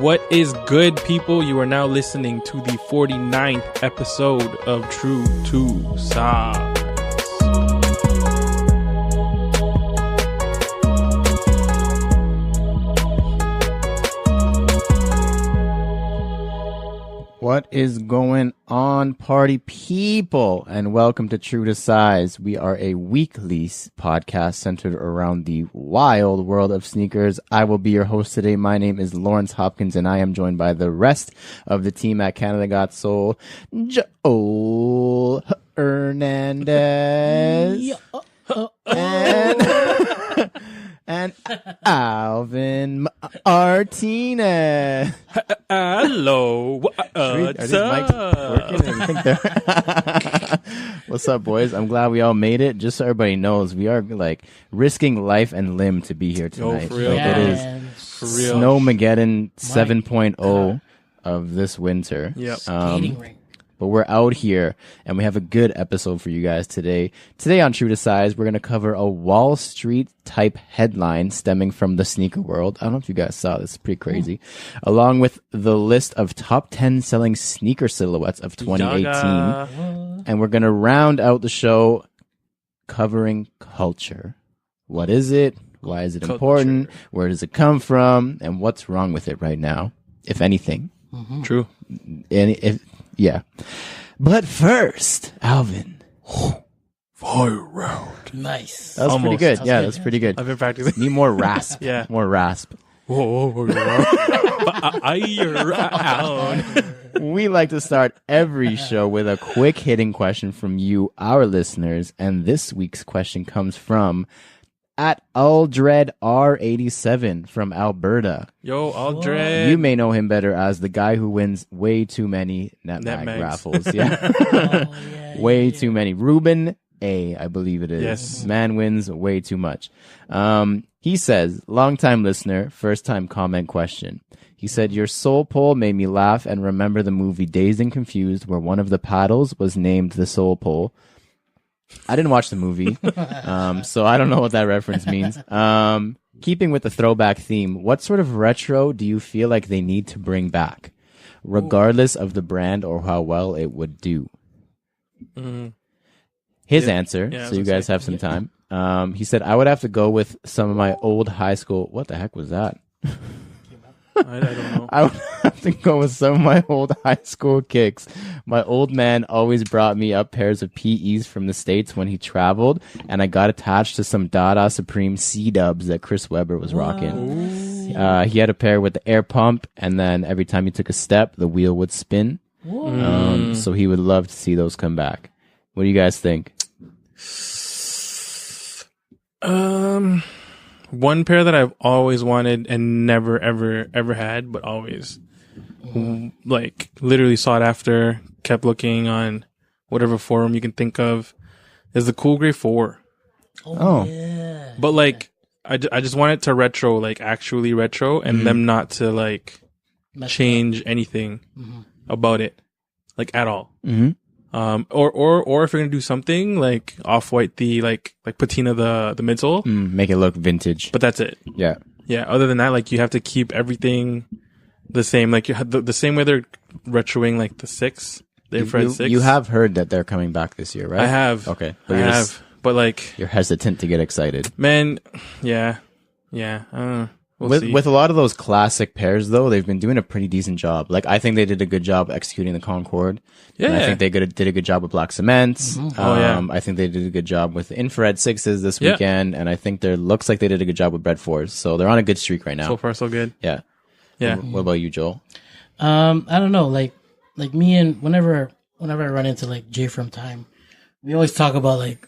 What is good, people? You are now listening to the 49th episode of True to Size. What is going on, party people? And welcome to True to Size. We are a weekly podcast centered around the wild world of sneakers. I will be your host today. My name is Lawrence Hopkins, and I am joined by the rest of the team at Canada Got Soul. Joel Hernandez. And Alvin Martinez. Hello. What's up? What's up, boys? I'm glad we all made it. Just so everybody knows, we are like risking life and limb to be here tonight. for real. Like, it is For real. Snowmageddon 7.0 of this winter. Yep. Skating rink. But we're out here, and we have a good episode for you guys today. Today on True to Size, we're going to cover a Wall Street-type headline stemming from the sneaker world. I don't know if you guys saw this. It's pretty crazy. Along with the list of top 10 selling sneaker silhouettes of 2018. Yaga. And we're going to round out the show covering culture. What is it? Why is it important? Where does it come from? And what's wrong with it right now, if anything? True. Yeah. But first, Alvin. Fire round. Nice. That was Almost. pretty good. That was Yeah, good, that's yeah. pretty good. I've been practicing. Need more rasp. Yeah. More rasp. Whoa. We like to start every show with a quick hitting question from you, our listeners. And this week's question comes from at Aldred R87 from Alberta. Yo, Aldred. You may know him better as the guy who wins way too many Netmag raffles. Yeah. Way too many. Ruben A, I believe it is. Yes. Man wins way too much. He says, long-time listener, first-time comment question. He said, your soul pole made me laugh and remember the movie Dazed and Confused, where one of the paddles was named the soul pole. I didn't watch the movie, so I don't know what that reference means. Keeping with the throwback theme, what sort of retro do you feel like they need to bring back, regardless of the brand or how well it would do? His answer, so you guys have some time. He said, I would have to go with some of my old high school. What the heck was that? I don't know. I would have to go with some of my old high school kicks. My old man always brought me up pairs of PEs from the States when he traveled, and I got attached to some Dada Supreme C-dubs that Chris Webber was rocking. He had a pair with the air pump, and then every time he took a step, the wheel would spin. So he would love to see those come back. What do you guys think? One pair that I've always wanted and never, ever had, but always, like, literally sought after, kept looking on whatever forum you can think of, is the Cool Grey 4. Oh. Yeah. But, like, I just want it to retro, like, actually retro, and them not to, like, change anything about it, like, at all. Or if you're gonna do something like off-white like patina the midsole, Make it look vintage. but that's it. Yeah. Yeah. Other than that, like you have to keep everything the same. Like you have the same way they're retroing like the infrared 6. You have heard that they're coming back this year, right? I have. Okay. I have. But like, You're hesitant to get excited. man, yeah. We'll see. With a lot of those classic pairs, though, they've been doing a pretty decent job. Like, I think they did a good job executing the Concorde. Yeah. And I think they did a good job with Black Cements. Oh, yeah. I think they did a good job with the infrared 6s this Yeah. weekend. And I think looks like they did a good job with Bread 4s. So they're on a good streak right now. so far so good. Yeah. Yeah. What about you, Joel? I don't know. Like me and whenever I run into like Jay from Time, we always talk about like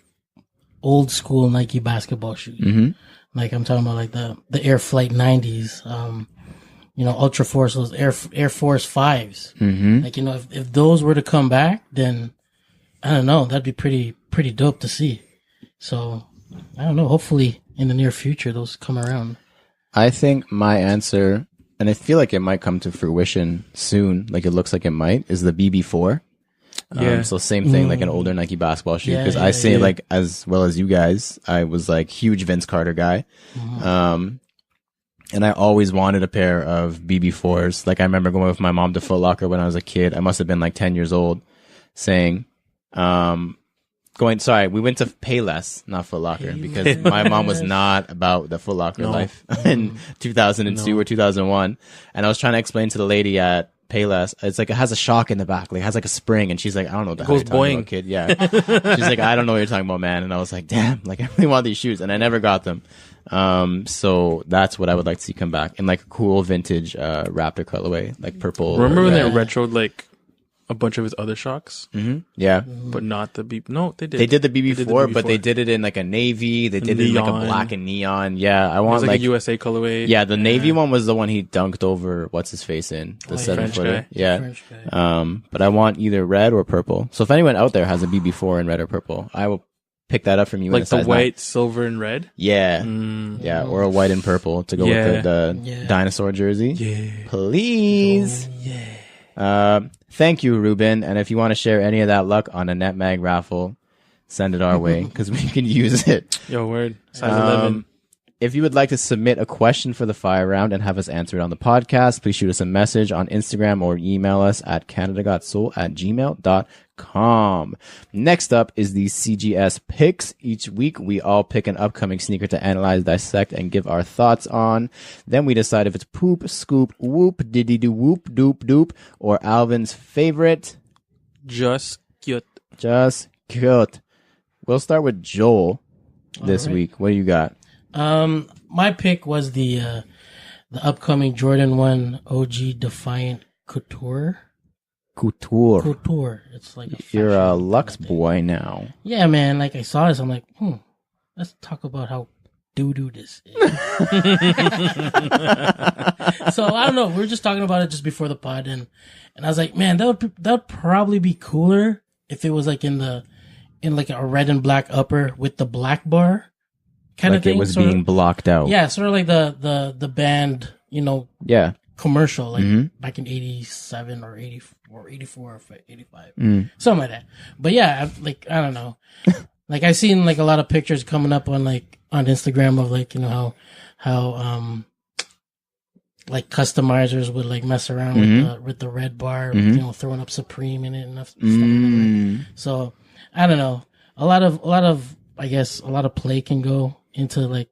old school Nike basketball shoes. Like I'm talking about like the Air Flight 90s, Ultra Force, those Air Force 5s. Like, if those were to come back, then I don't know, that'd be pretty dope to see. So I don't know, hopefully in the near future, those come around. I think my answer, and I feel like it might come to fruition soon, like it looks like it might, is the BB4. Yeah. So same thing, like an older Nike basketball shoe. Because Yeah, I say, yeah. like, as well as you guys, I was like huge Vince Carter guy. And I always wanted a pair of BB4s. Like I remember going with my mom to Foot Locker when I was a kid. I must have been like 10 years old, saying, we went to Payless, not Foot Locker, because my mom was not about the Foot Locker life in 2002 or 2001. And I was trying to explain to the lady at Payless, it's like it has a shock in the back, like it has like a spring, and she's like, I don't know what the hell you're talking about, kid. Yeah. She's like, I don't know what you're talking about, man. And I was like, damn, like I really want these shoes, and I never got them. So that's what I would like to see come back in like a cool vintage Raptor colorway, like purple. Remember when they retroed like a bunch of his other shocks? Mm-hmm. Yeah, but not the BB. No, they did. They did the BB4, but they did it in like a navy. They did it in like a black and neon. Yeah, I want like a USA colorway. Yeah, the navy one was the one he dunked over what's his face in the 7-footer. Yeah, but I want either red or purple. So if anyone out there has a BB4 in red or purple, I will pick that up from you. Like the white, silver, and red? Yeah. Yeah, or a white and purple to go with the dinosaur jersey. Yeah. Please. Thank you, Ruben. And if you want to share any of that luck on a NetMag raffle, send it our way because we can use it. Yo, word. Size 11. If you would like to submit a question for the fire round and have us answer it on the podcast, please shoot us a message on Instagram or email us at canadagotsoul@gmail.com. Next up is the CGS picks. Each week, we all pick an upcoming sneaker to analyze, dissect, and give our thoughts on. Then we decide if it's poop, scoop, whoop, diddy-doo, whoop, doop, doop, or Alvin's favorite. Just cute. Just cute. We'll start with Joel this week. What do you got? My pick was the upcoming Jordan 1 OG Defiant Couture. It's like you're a Lux boy now. Yeah, man. Like I saw this, I'm like, let's talk about how doo-doo this is. So I don't know. We were just talking about it just before the pod, and I was like, man, that would probably be cooler if it was like in like a red and black upper with the black bar. Kind of thing. It was being blocked out. Yeah, sort of like the band, commercial, like back in 87 or 84 or 85. Something like that. But yeah, I don't know. Like I've seen like a lot of pictures coming up on Instagram of like, how like customizers would like mess around with the red bar, throwing up Supreme in it and stuff like that. So I don't know. A lot of I guess a lot of play can go into it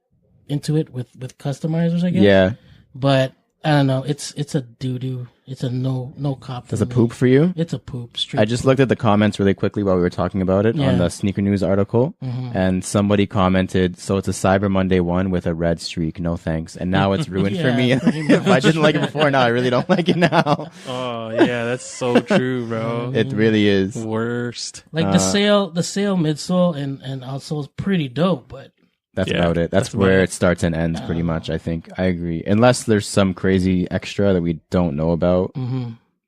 with customizers, I guess. Yeah. But I don't know. It's a doo-doo. It's a no cop. Does a poop for you? It's a poop. I just looked at the comments really quickly while we were talking about it on the Sneaker News article, and somebody commented, so it's a Cyber Monday one with a red streak. No thanks. And now it's ruined for me. If I didn't like it before, now I really don't like it now. Oh yeah, that's so true, bro. It really is. Worst. Like the sale midsole and outsole is pretty dope, but that's about it. That's where it starts and ends, pretty much, I think. I agree. Unless there's some crazy extra that we don't know about,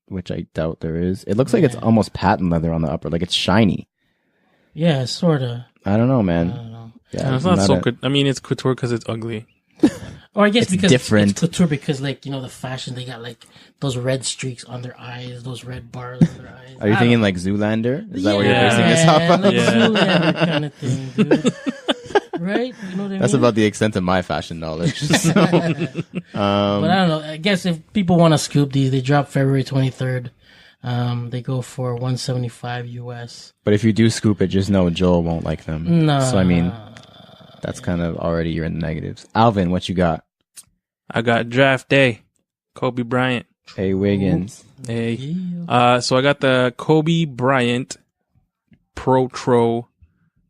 which I doubt there is. It looks like it's almost patent leather on the upper. Like, it's shiny. Yeah, sort of. I don't know, man. I don't know. Yeah, it's not so good. I mean, it's couture because it's ugly. Or I guess it's because different. It's couture because, like, the fashion, they got, like, those red streaks on their eyes, those red bars on their eyes. Are you thinking, like, Zoolander? Is that what you're basing this off of? Like Zoolander kind of thing, dude. Right? You know what I mean? That's about the extent of my fashion knowledge. So, but I don't know. I guess if people want to scoop these, they drop February 23rd. They go for $175 US. But if you do scoop it, just know Joel won't like them. No. So, I mean, that's kind of already you're in the negatives. Alvin, what you got? I got Draft Day. Kobe Bryant. Hey, Wiggins. Hey. Yeah. So I got the Kobe Bryant Pro Tro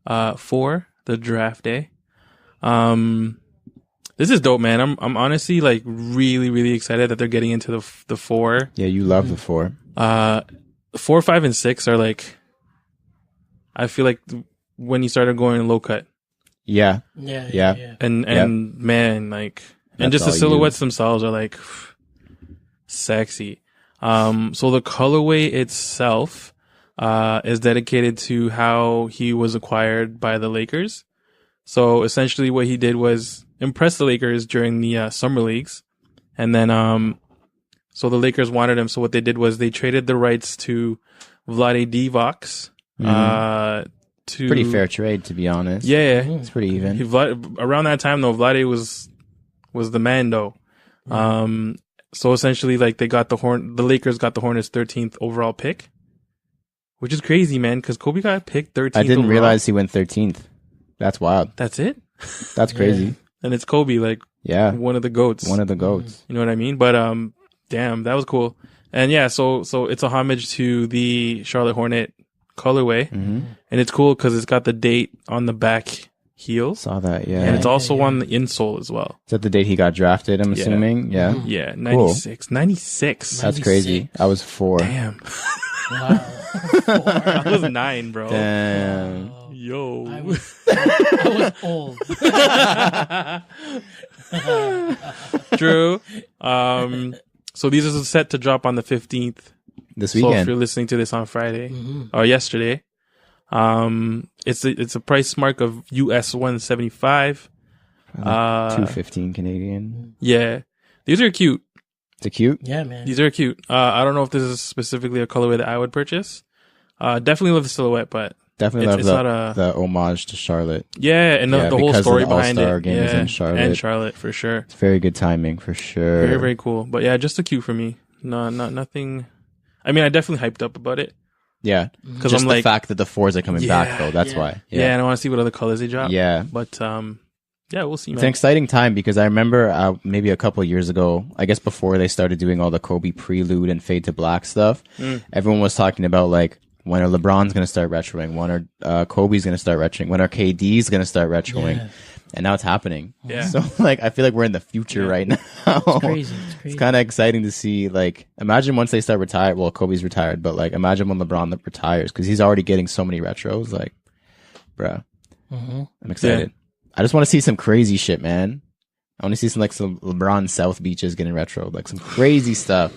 4. The Draft Day. This is dope, man. I'm honestly like really, really excited that they're getting into the 4. Yeah, you love the 4. 4, 5, and 6 are like, I feel like when you started going low cut. Yeah. And man, like, and just the silhouettes themselves are like sexy. So the colorway itself is dedicated to how he was acquired by the Lakers. So essentially what he did was impress the Lakers during the summer leagues. And then, so the Lakers wanted him. So what they did was they traded the rights to Vlade Divac. Pretty fair trade, to be honest. Yeah. It's pretty even. Around that time though, Vlade was the man though. So essentially, like the Lakers got the Hornets 13th overall pick, which is crazy, man. Because Kobe got picked 13th. I didn't overall. realize he went 13th. That's wild. That's it. That's crazy. And it's Kobe, like one of the goats. One of the goats. You know what I mean? But damn, that was cool. And yeah, so it's a homage to the Charlotte Hornet colorway, and it's cool because it's got the date on the back heel. Saw that, yeah. And it's also on the insole as well. Is that the date he got drafted, I'm assuming? Yeah. Yeah, 96. Cool. 96. That's crazy. I was 4. Damn. Wow. 4. I was 9, bro. Damn. Yo. I was old. True. So these are set to drop on the 15th. This weekend. So if you're listening to this on Friday or yesterday, it's a price mark of US 175. 215 Canadian. Yeah. These are cute. They're cute? Yeah, man. These are cute. I don't know if this is specifically a colorway that I would purchase. Definitely love the silhouette, but definitely love the homage to Charlotte. Yeah, and the whole story behind it. Game is in Charlotte. And Charlotte, for sure. It's very good timing, for sure. Very, very cool. But yeah, just a cute for me. No, nothing. I mean, I definitely hyped up about it. Yeah. Because I'm like, the fact that the 4s are coming back, though. That's why. Yeah, and I want to see what other colors they drop. Yeah. But, yeah, we'll see, man. It's an exciting time because I remember maybe a couple of years ago, I guess before they started doing all the Kobe Prelude and Fade to Black stuff, everyone was talking about, like, when are LeBron's going to start retroing? When are Kobe's going to start retroing? When are KD's going to start retroing? Yeah. And now it's happening. Yeah. So, like, I feel like we're in the future right now. It's crazy. It's kind of exciting to see, like, imagine once they start retired. Well, Kobe's retired, but, like, imagine when LeBron retires because he's already getting so many retros. Like, bruh. I'm excited. Yeah. I just want to see some crazy shit, man. I want to see some LeBron South Beaches getting retro, like some crazy stuff.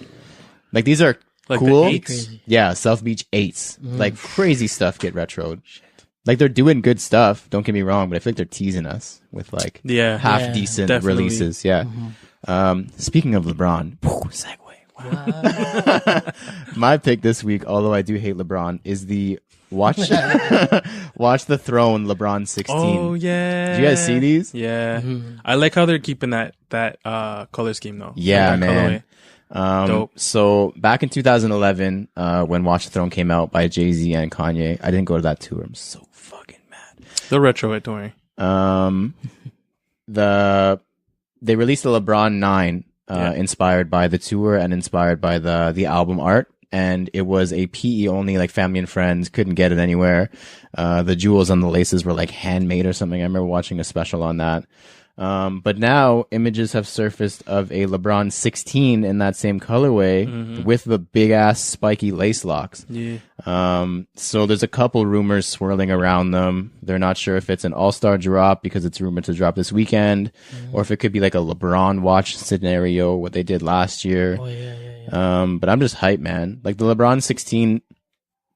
Like, these are like cool. The 8s? Yeah, South Beach 8s. Like, crazy stuff get retroed. Shit. Like, they're doing good stuff, don't get me wrong, but I feel like they're teasing us with, like, half-decent releases. Yeah. Speaking of LeBron, segue. Wow. My pick this week, although I do hate LeBron, is the Watch the Throne LeBron 16. Oh, yeah. Do you guys see these? Yeah. I like how they're keeping that color scheme, though. Yeah, like man. Dope. So back in 2011, when Watch the Throne came out by Jay-Z and Kanye, I didn't go to that tour. I'm so fucking mad. They'll retro it, don't worry. They released the LeBron 9, inspired by the tour and inspired by the album art. And it was a PE only, like family and friends, couldn't get it anywhere. The jewels on the laces were like handmade or something. I remember watching a special on that. But now images have surfaced of a LeBron 16 in that same colorway with the big ass spiky lace locks. Yeah. So there's a couple rumors swirling around them. They're not sure if it's an all-star drop because it's rumored to drop this weekend, or if it could be like a LeBron watch scenario, what they did last year. Oh, yeah. But I'm just hyped, man. Like the LeBron 16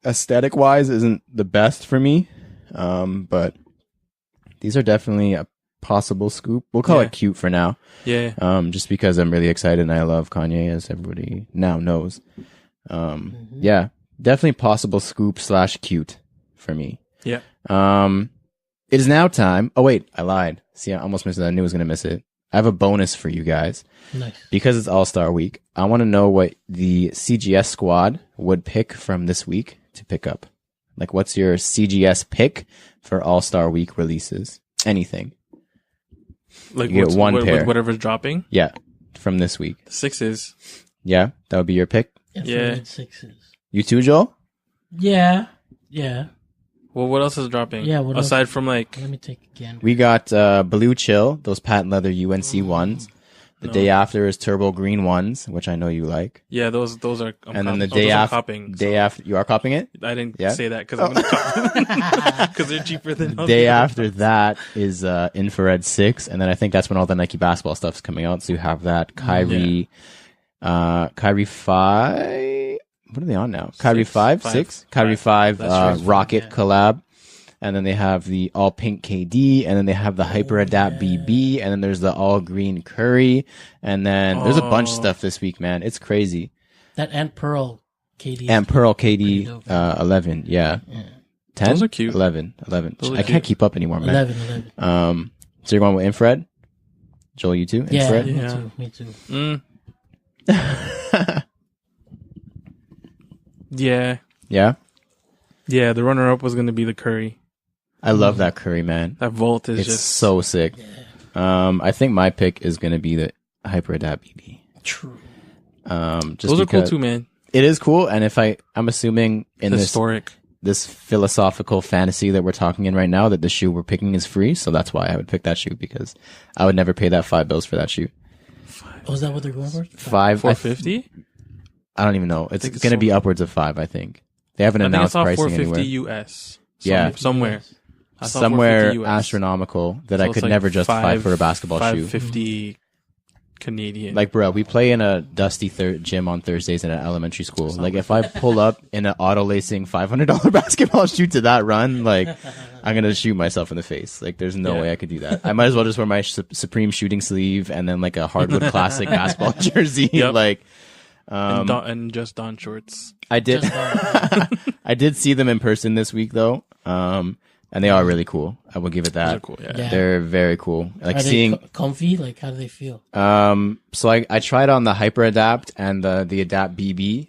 aesthetic wise isn't the best for me. But these are definitely a possible scoop. We'll call it cute for now. Yeah. Just because I'm really excited and I love Kanye, as everybody now knows. Yeah, definitely possible scoop / cute for me. Yeah. It is now time. Oh wait, I lied. See, I almost missed it. I knew I was going to miss it. I have a bonus for you guys. Nice. Because it's All-Star Week, I want to know what the CGS squad would pick from this week to pick up. Like, what's your CGS pick for All-Star Week releases? Anything. Like, you get one pair. Whatever's dropping? Yeah, from this week. The 6s. Yeah, that would be your pick? Yeah. 6s. You too, Joel? Yeah. Well, what else is dropping? Yeah, aside from like... Let me take again. We got Blue Chill, those patent leather UNC ones. The day after is Turbo Green ones, which I know you like. Yeah, those are... And then the day after... You are copying it? I didn't say that because I'm going to copy because they're cheaper than... The day after that is Infrared 6, and then I think that's when all the Nike basketball stuff's coming out, so you have that. Kyrie 5... What are they on now? Kyrie 5? 6? Kyrie 5 Rocket collab. And then they have the all pink KD, and then they have the Hyper Adapt BB, and then there's the all green Curry, and then there's a bunch of stuff this week, man. It's crazy. That Ant Pearl KD. Ant Pearl KD 11, yeah. 10? Those are cute. 11. I can't keep up anymore, man. 11. So you're going with infrared? Joel, you too? Yeah, Infrared? me too. Yeah. Yeah? Yeah, the runner-up was going to be the Curry. I love that Curry, man. That Volt is It's just... so sick. Yeah. I think my pick is going to be the Hyper Adapt BB. True. Just Those are cool because too, man. it is cool, and if I'm assuming in Historic. this philosophical fantasy that we're talking in right now that the shoe we're picking is free, so that's why I would pick that shoe, because I would never pay that $5 for that shoe. Oh, is that what they're going for? $450? I don't even know. It's think it's going to be so- upwards of 5, I think. They haven't I think announced I saw pricing 450 anywhere. US. Yeah. Somewhere. I saw Somewhere 450 US. astronomical that So I it's could like never justify for a basketball shoe. 550 Canadian. Like, bro, we play in a dusty gym on Thursdays in an elementary school. Like, if I pull up in an auto lacing $500 basketball shoe to that run, like, I'm gonna shoot myself in the face. Like, there's no way I could do that. I might as well just wear my Supreme shooting sleeve and then like a hardwood classic basketball jersey. Yep. Like, and just Don shorts. I did, I did see them in person this week though. And they are really cool. I will give it that. Those are cool, yeah. They're very cool. Like Are seeing, they comfy? Like, how do they feel? so I tried on the Hyper Adapt and the Adapt BB.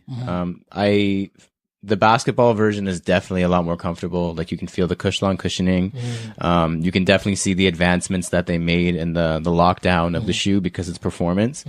The basketball version is definitely a lot more comfortable. Like you can feel the cushioning. You can definitely see the advancements that they made in the lockdown of the shoe because it's performance.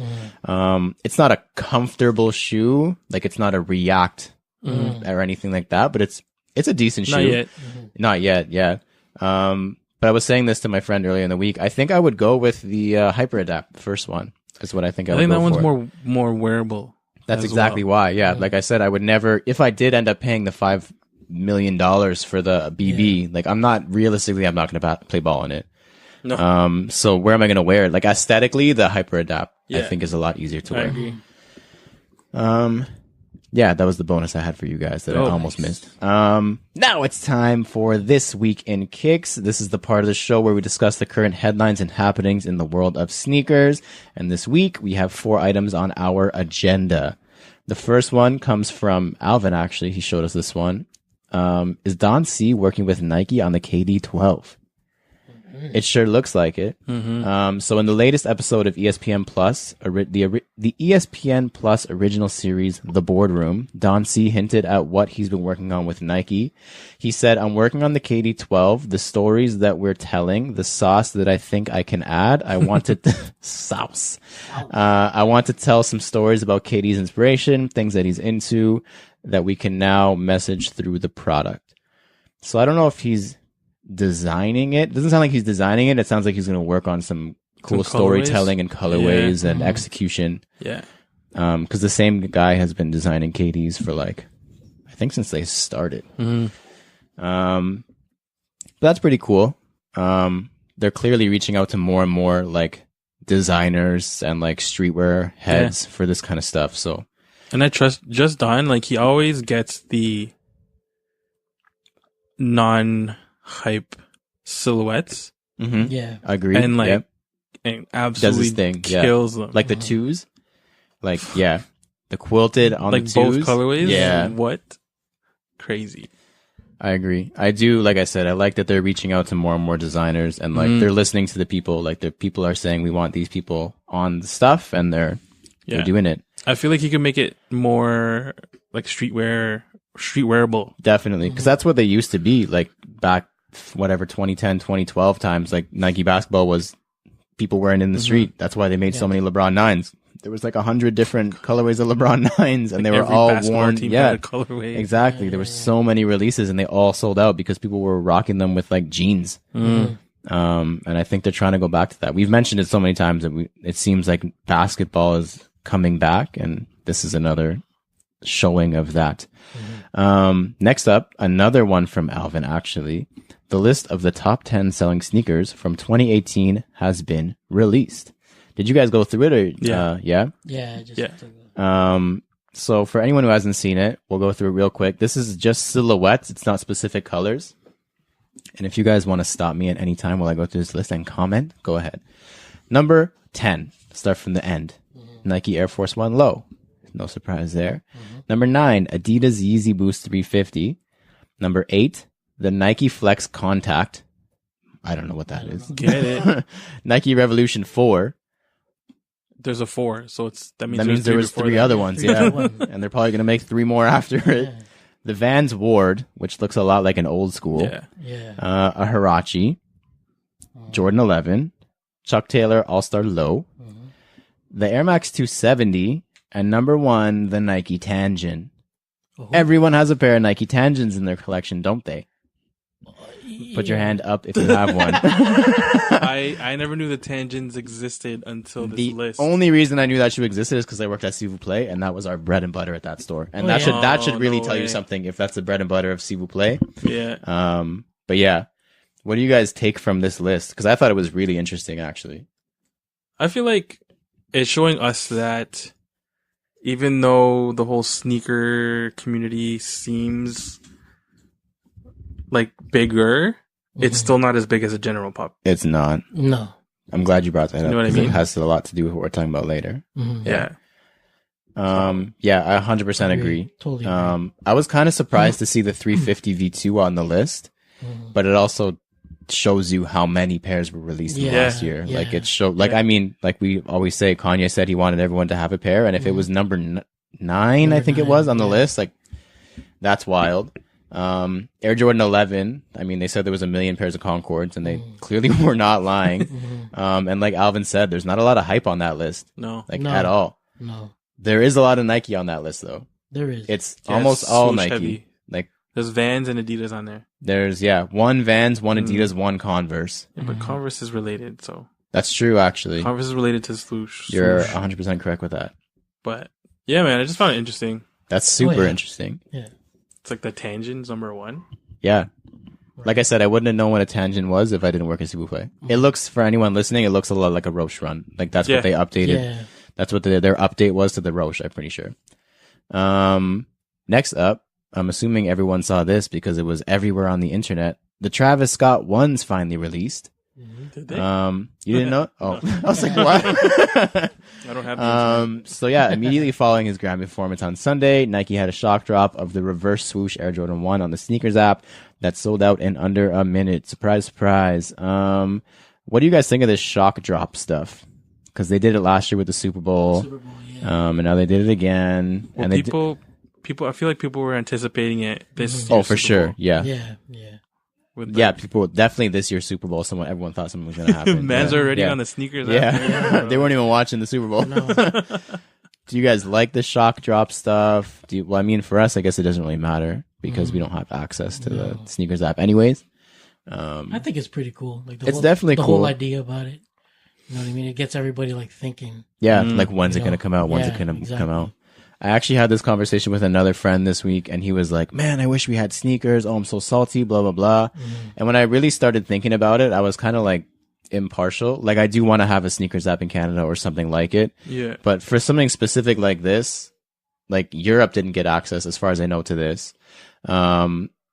It's not a comfortable shoe. Like it's not a React or anything like that, but it's a decent shoe. Not yet. Not yet, yeah. But I was saying this to my friend earlier in the week. I think I would go with the Hyper Adapt, the first one. Is what I think I would think go that one's for. more wearable. That's as exactly well. why. Yeah. Like I said, I would never, if I did end up paying the $5 million for the BB, like I'm not going to play ball in it. No. So where am I going to wear it? Like aesthetically, the Hyper Adapt, I Yeah. think is a lot easier to I wear. agree. Yeah, that was the bonus I had for you guys that I almost missed. Now it's time for This Week in Kicks. This is the part of the show where we discuss the current headlines and happenings in the world of sneakers. And this week we have 4 items on our agenda. The first one comes from Alvin, actually. He showed us this one. Is Don C working with Nike on the KD12? It sure looks like it. So in the latest episode of ESPN Plus, the ESPN Plus original series, The Boardroom, Don C hinted at what he's been working on with Nike. He said, I'm working on the KD12, the stories that we're telling, the sauce that I think I can add. I want to, sauce. I want to tell some stories about KD's inspiration, things that he's into, that we can now message through the product. So I don't know if he's designing it. Doesn't sound like he's designing it. It sounds like he's going to work on some cool storytelling and colorways and execution. Yeah. Because the same guy has been designing KDs for like, I think since they started. That's pretty cool. They're clearly reaching out to more and more like designers and like streetwear heads for this kind of stuff. So, And I trust just Don. Like he always gets the non-hype silhouettes Yeah. agree. and like Yep. and Does absolutely his thing. kills them. Like the twos, like the quilted on like the twos. both colorways. Yeah, What? Crazy. I agree. I do. Like I said, I like that they're reaching out to more and more designers, and like they're listening to the people. Like the people are saying, we want these people on the stuff, and they're doing it. I feel like you can make it more like streetwearable. Definitely, because that's what they used to be. Like back, 2010, 2012 times, like Nike basketball was people wearing in the street. That's why they made so many LeBron 9s. There was like 100 different colorways of LeBron 9s, and they were Every all basketball worn. team Yeah, had a colorway. exactly. There were so many releases, and they all sold out because people were rocking them with like jeans. And I think they're trying to go back to that. We've mentioned it so many times that it seems like basketball is coming back, and this is another showing of that. Next up, another one from Alvin, actually. The list of the top 10 selling sneakers from 2018 has been released. Did you guys go through it? Or, Yeah. Yeah? Yeah. So for anyone who hasn't seen it, we'll go through it real quick. This is just silhouettes. It's not specific colors. And if you guys want to stop me at any time while I go through this list and comment, go ahead. Number 10, start from the end. Nike Air Force One Low. No surprise there. Number 9, Adidas Yeezy Boost 350. Number 8, the Nike Flex Contact. I don't know what that is. Get it? Nike Revolution 4. there's a 4, so that means there was 3 other ones, yeah. And they're probably gonna make 3 more after it. Yeah. The Vans Ward, which looks a lot like an old school. Yeah. A Hirachi, Jordan 11, Chuck Taylor All-Star Low, the Air Max 270, and number 1, the Nike Tangen. Everyone has a pair of Nike Tangens in their collection, don't they? Put your hand up if you have one. I never knew the Tangens existed until this list. The only reason I knew that shoe existed is because I worked at S'il vous plaît, and that was our bread and butter at that store. And that should really tell you something if that's the bread and butter of S'il vous plaît. Yeah. But yeah, what do you guys take from this list? Because I thought it was really interesting, actually. I feel like it's showing us that even though the whole sneaker community seems like bigger, it's still not as big as a general pop. It's not. No. I'm glad you brought that up. You know what I mean? It has a lot to do with what we're talking about later. Yeah. Yeah, I 100% agree. Totally agree. I was kind of surprised to see the 350 V2 on the list, but it also shows you how many pairs were released last year. Yeah. Like it showed, like, I mean, like we always say, Kanye said he wanted everyone to have a pair. And if it was number 9, I think it was on the list, like that's wild. Air Jordan 11, I mean, they said there was 1 million pairs of Concords and they clearly were not lying. And like Alvin said, there's not a lot of hype on that list. No. At all. No. There is a lot of Nike on that list though. There is. It's almost all Nike. Heavy. Like there's Vans and Adidas on there. there's 1 Vans, 1 Adidas, 1 Converse. Yeah, but Converse is related, so That's true, actually. Converse is related to swoosh. You're 100% correct with that. But yeah, man, I just found it interesting. That's super interesting. Yeah. It's like the Tangens #1. Yeah. Like I said, I wouldn't have known what a tangent was if I didn't work at S'il vous plaît. It looks, for anyone listening, it looks a lot like a Roche run. Like that's what they updated. Yeah. That's what their update was to the Roche, I'm pretty sure. Next up, I'm assuming everyone saw this because it was everywhere on the internet. The Travis Scott ones finally released. Did they? You didn't know? Oh, I was like, what? I don't have the So yeah, immediately following his Grammy performance on Sunday, Nike had a shock drop of the reverse swoosh Air Jordan 1 on the sneakers app that sold out in under a minute. Surprise, surprise. What do you guys think of this shock drop stuff? Because they did it last year with the Super Bowl. And now they did it again. Well, and people, I feel like people were anticipating it this Oh, year's for Super sure. Bowl. Yeah. Yeah. People definitely this year's Super Bowl. Everyone thought something was going to happen. Man's already on the sneakers. Yeah, they weren't even watching the Super Bowl. No. Do you guys like the shock drop stuff? Well, I mean, for us, I guess it doesn't really matter because we don't have access to the sneakers app, anyways. I think it's pretty cool. Like It's definitely the cool. whole idea about it. You know what I mean? It gets everybody like thinking. Yeah, like when's it going to come out? When's it going to come out? I actually had this conversation with another friend this week, and he was like, man, I wish we had sneakers. Oh, I'm so salty, blah, blah, blah. And when I really started thinking about it, I was kind of like impartial. Like, I do want to have a sneakers app in Canada or something like it. Yeah. But for something specific like this, like Europe didn't get access, as far as I know, to this.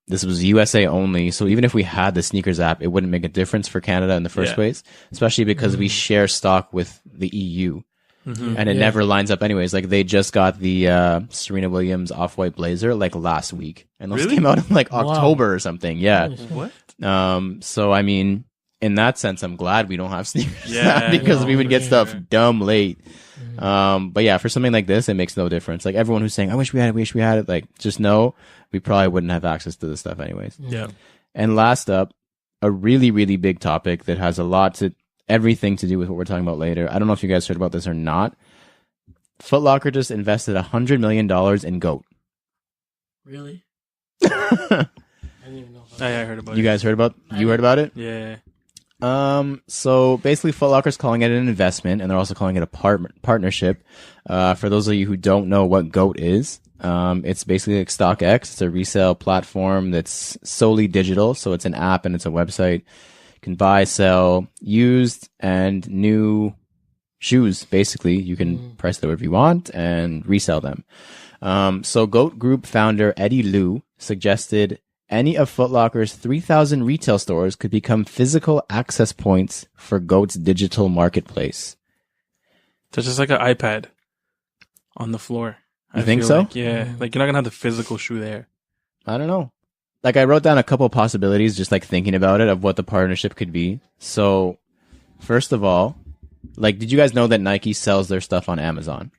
This was USA only. So even if we had the sneakers app, it wouldn't make a difference for Canada in the first place, especially because we share stock with the EU. And it never lines up anyways. Like they just got the Serena Williams off-white blazer like last week, and those came out in like October or something. Yeah. What? So I mean, in that sense, I'm glad we don't have sneakers Yeah. because we would get stuff dumb late. But yeah, for something like this, it makes no difference. Like everyone who's saying, I wish we had it. Like just know we probably wouldn't have access to this stuff anyways. Yeah. And last up, a really, really big topic that has everything to do with what we're talking about later. I don't know if you guys heard about this or not. Foot Locker just invested $100 million in GOAT. Really? I didn't even know. I heard about it. You guys heard about? You heard about it? Yeah. So basically, Foot Locker's calling it an investment, and they're also calling it a partnership. For those of you who don't know what GOAT is, it's basically like StockX. It's a resale platform that's solely digital, so it's an app and it's a website. Can buy, sell used and new shoes. Basically, you can price them whatever you want and resell them. So GOAT Group founder Eddie Liu suggested any of Foot Locker's 3,000 retail stores could become physical access points for GOAT's digital marketplace. So it's just like an iPad on the floor. You think so? Like, yeah. Like you're not gonna have the physical shoe there. I don't know. Like I wrote down a couple possibilities just like thinking about it of what the partnership could be. So first of all, like, did you guys know that Nike sells their stuff on Amazon?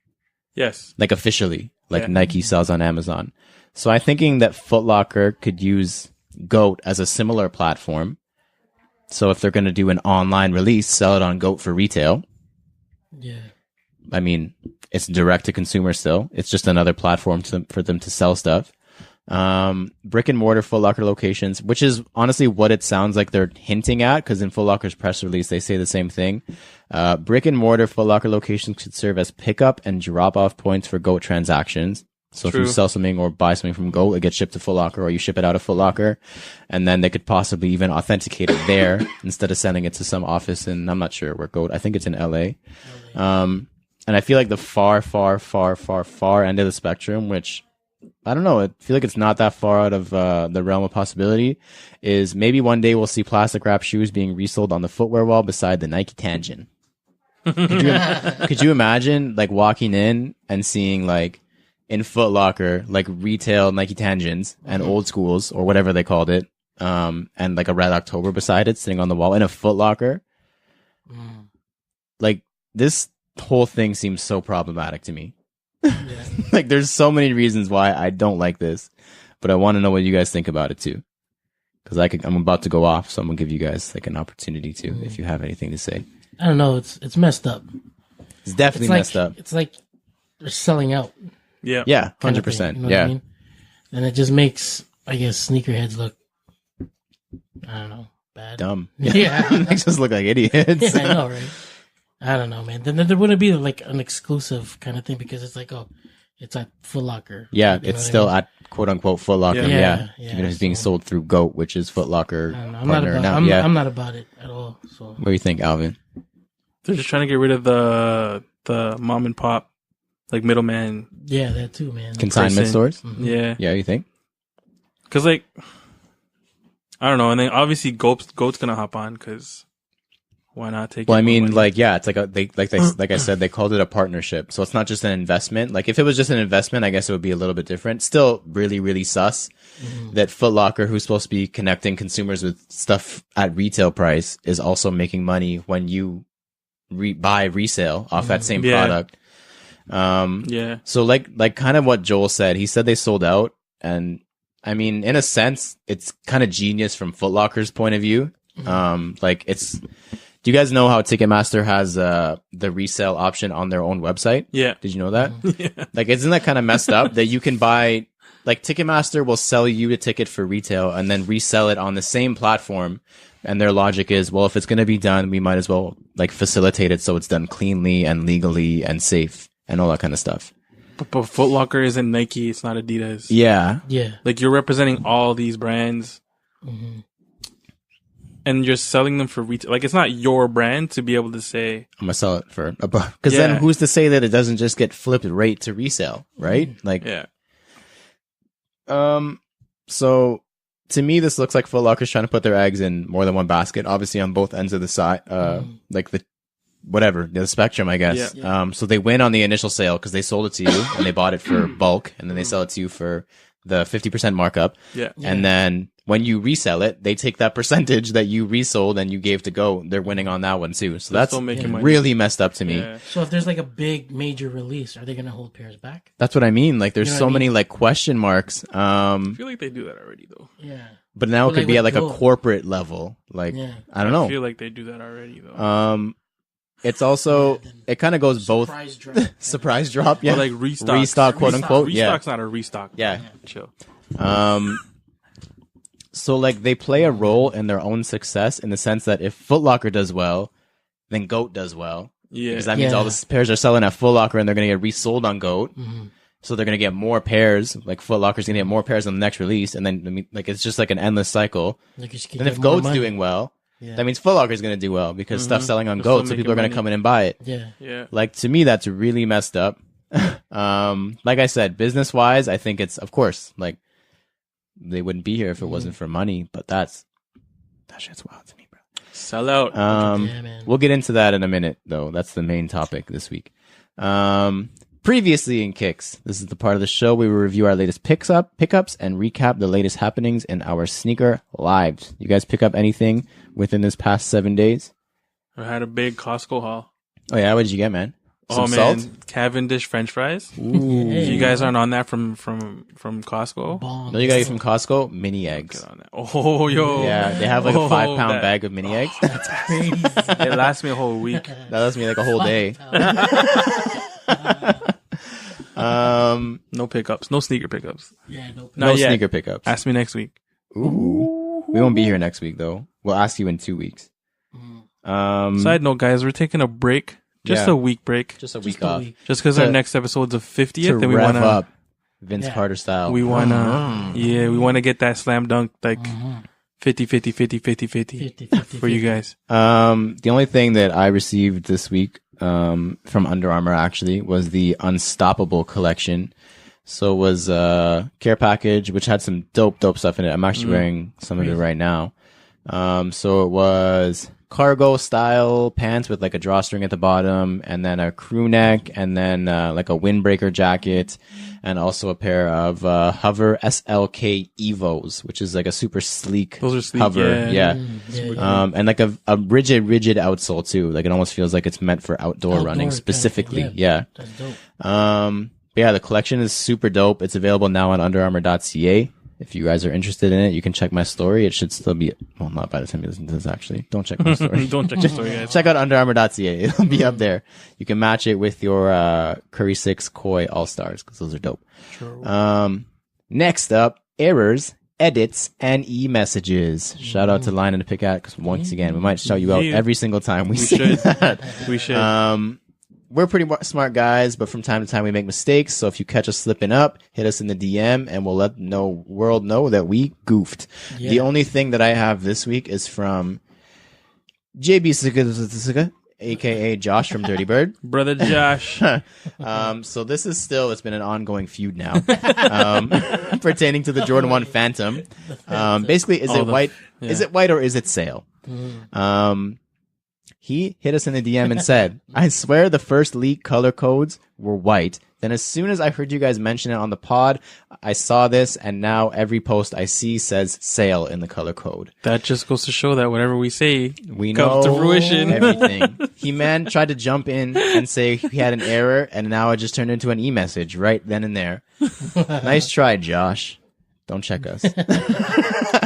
Yes. Like officially, like Nike sells on Amazon. So I'm thinking that Foot Locker could use GOAT as a similar platform. So if they're going to do an online release, sell it on GOAT for retail. Yeah. I mean, it's direct to consumer still. It's just another platform for them to sell stuff. Brick and mortar Foot Locker locations, which is honestly what it sounds like they're hinting at, because in Foot Locker's press release, they say the same thing. Brick and mortar Foot Locker locations could serve as pickup and drop off points for GOAT transactions. So if you sell something or buy something from GOAT, it gets shipped to Foot Locker, or you ship it out of Foot Locker, and then they could possibly even authenticate it there instead of sending it to some office in, I'm not sure where GOAT, I think it's in LA. And I feel like the far end of the spectrum, which I don't know, I feel like it's not that far out of the realm of possibility, is maybe one day we'll see plastic wrap shoes being resold on the footwear wall beside the Nike Tangent. Could you imagine like walking in and seeing like in Foot Locker like retail Nike Tangents and old schools or whatever they called it, and like a Red October beside it sitting on the wall in a Foot Locker? Like, this whole thing seems so problematic to me. Like, there's so many reasons why I don't like this, but I want to know what you guys think about it too, because I'm about to go off, so I'm gonna give you guys like an opportunity to, if you have anything to say. I don't know. It's messed up. It's definitely messed up. It's like they're selling out. Yeah. Yeah. 100%. You know what I mean? And it just makes, I guess, sneakerheads look, I don't know, bad. Dumb. Yeah. It makes us look like idiots. Yeah, I know, right? I don't know, man. Then there wouldn't be like an exclusive kind of thing, because it's like, oh, it's at Foot Locker. Yeah, You know it's still at quote unquote Foot Locker. Yeah. Even if it's being sold through GOAT, which is Foot Locker partner now. I'm not about it at all. So What do you think, Alvin? They're just trying to get rid of the mom and pop, like middleman. yeah, that too, man. Consignment stores? Yeah. Yeah, you think? Because like, I don't know, and then obviously Goat's gonna hop on, because why not take? Well, I mean, money? like, yeah, it's like like I said, they called it a partnership, so it's not just an investment. Like, if it was just an investment, I guess it would be a little bit different. Still, really, really sus that Foot Locker, who's supposed to be connecting consumers with stuff at retail price, is also making money when you buy resale off that same product. So like kind of what Joel said, he said they sold out, and I mean, in a sense, it's kind of genius from Foot Locker's point of view. Like, it's, do you guys know how Ticketmaster has the resale option on their own website? Yeah. Did you know that? Yeah. Like, isn't that kind of messed up that you can buy, like, Ticketmaster will sell you a ticket for retail and then resell it on the same platform, and their logic is, well, if it's going to be done, we might as well like facilitate it so it's done cleanly and legally and safe and all that kind of stuff. But Foot Locker isn't Nike, it's not Adidas. Yeah. Like, you're representing all these brands, and you're selling them for retail. Like, it's not your brand to be able to say, I'm gonna sell it for a buck. Because then who's to say that it doesn't just get flipped right to resale, right? Like, so to me, this looks like Foot Locker's trying to put their eggs in more than one basket, obviously on both ends of the side, like the spectrum, I guess. So they win on the initial sale because they sold it to you and they bought it for bulk, and then they sell it to you for the 50% markup. And then when you resell it, they take that percentage that you resold and you gave to GOAT. They're winning on that one too. So that's really messed up to me. So if there's like a big major release, are they going to hold pairs back? That's what I mean. Like, there's so many like question marks. I feel like they do that already though. Yeah. But now it could be at like a corporate level. Like, I don't know. I feel like they do that already though. It's also, it kind of goes both. Surprise drop. Surprise drop. Yeah. Or like restock. Restock, quote unquote. Restock's not a restock. Yeah. Chill. So like they play a role in their own success in the sense that if Foot Locker does well, then GOAT does well. Yeah. Because that means all the pairs are selling at Foot Locker and they're going to get resold on GOAT. So they're going to get more pairs. Like, Foot Locker's going to get more pairs on the next release. And then, I mean, like, it's just like an endless cycle. Like, and if GOAT's doing well, that means Foot Locker's going to do well because stuff's selling on GOAT. So people are going to come in and buy it. Yeah. Like, to me, that's really messed up. Like I said, business wise, I think it's, of course, like, they wouldn't be here if it wasn't for money, but that shit's wild to me, bro. Sell out. We'll get into that in a minute, though. That's the main topic this week. Previously in Kicks, this is the part of the show where we review our latest pickups and recap the latest happenings in our sneaker lives. You guys pick up anything within this past 7 days? I had a big Costco haul. Oh yeah, what did you get, man? Some man, salt? Cavendish French fries. Ooh. If you guys aren't on that from Costco, Bomb. No, you got it from Costco. Mini eggs. get on that. Oh, yo. Yeah, they have like a 5-pound that- bag of mini eggs. That's crazy. It lasts me a whole week. That lasts me like a whole day. No pickups. No sneaker pickups. Yeah, no. Not No yet. sneaker pickups. Ask me next week. Ooh. We won't be here next week though. We'll ask you in 2 weeks. Side note, guys, we're taking a break. Just Yeah. a week break. Just a week off Just because To- our next episode's the 50th. to And we rev want to... up Vince Yeah. Carter style. We want to... Yeah, we want to get that slam dunk, like 50 for you guys. The only thing that I received this week from Under Armour actually was the Unstoppable collection. So it was a care package which had some dope stuff in it. I'm actually wearing some of it right now. So it was cargo style pants with like a drawstring at the bottom, and then a crew neck, and then like a windbreaker jacket, and also a pair of Hover SLK Evos, which is like a super sleek Those are sleek, Hover. yeah. And like a rigid outsole too. Like it almost feels like it's meant for outdoor running kind of, specifically. Yeah. That's dope. But yeah, the collection is super dope. It's available now on underarmour.ca. If you guys are interested in it, you can check my story. It should still be, well, not by the time you listen to this, actually. Don't check my story. Don't check the story, guys. Check out underarmour.ca. It'll be up there. You can match it with your Curry 6 Koi All-Stars, because those are dope. Next up, errors, edits, and e-messages. Shout out to Line and the Pick At, because once again, we might shout you out Yeah. every single time we We say should. that. We should. We're pretty smart guys, but from time to time we make mistakes. So if you catch us slipping up, hit us in the DM and we'll let the world know that we goofed. Yeah. The only thing that I have this week is from JB aka Josh from Dirty Bird. Brother Josh. So this is still, it's been an ongoing feud now, pertaining to the Jordan 1 Phantom. Basically, is it white or is it sale? He hit us in the DM and said, I swear the first leak color codes were white. Then as soon as I heard you guys mention it on the pod, I saw this, and now every post I see says sale in the color code. That just goes to show that whatever we say We comes know to fruition. everything. He-Man tried to jump in and say he had an error, and now it just turned into an e-message right then and there. Nice try, Josh. Don't check us.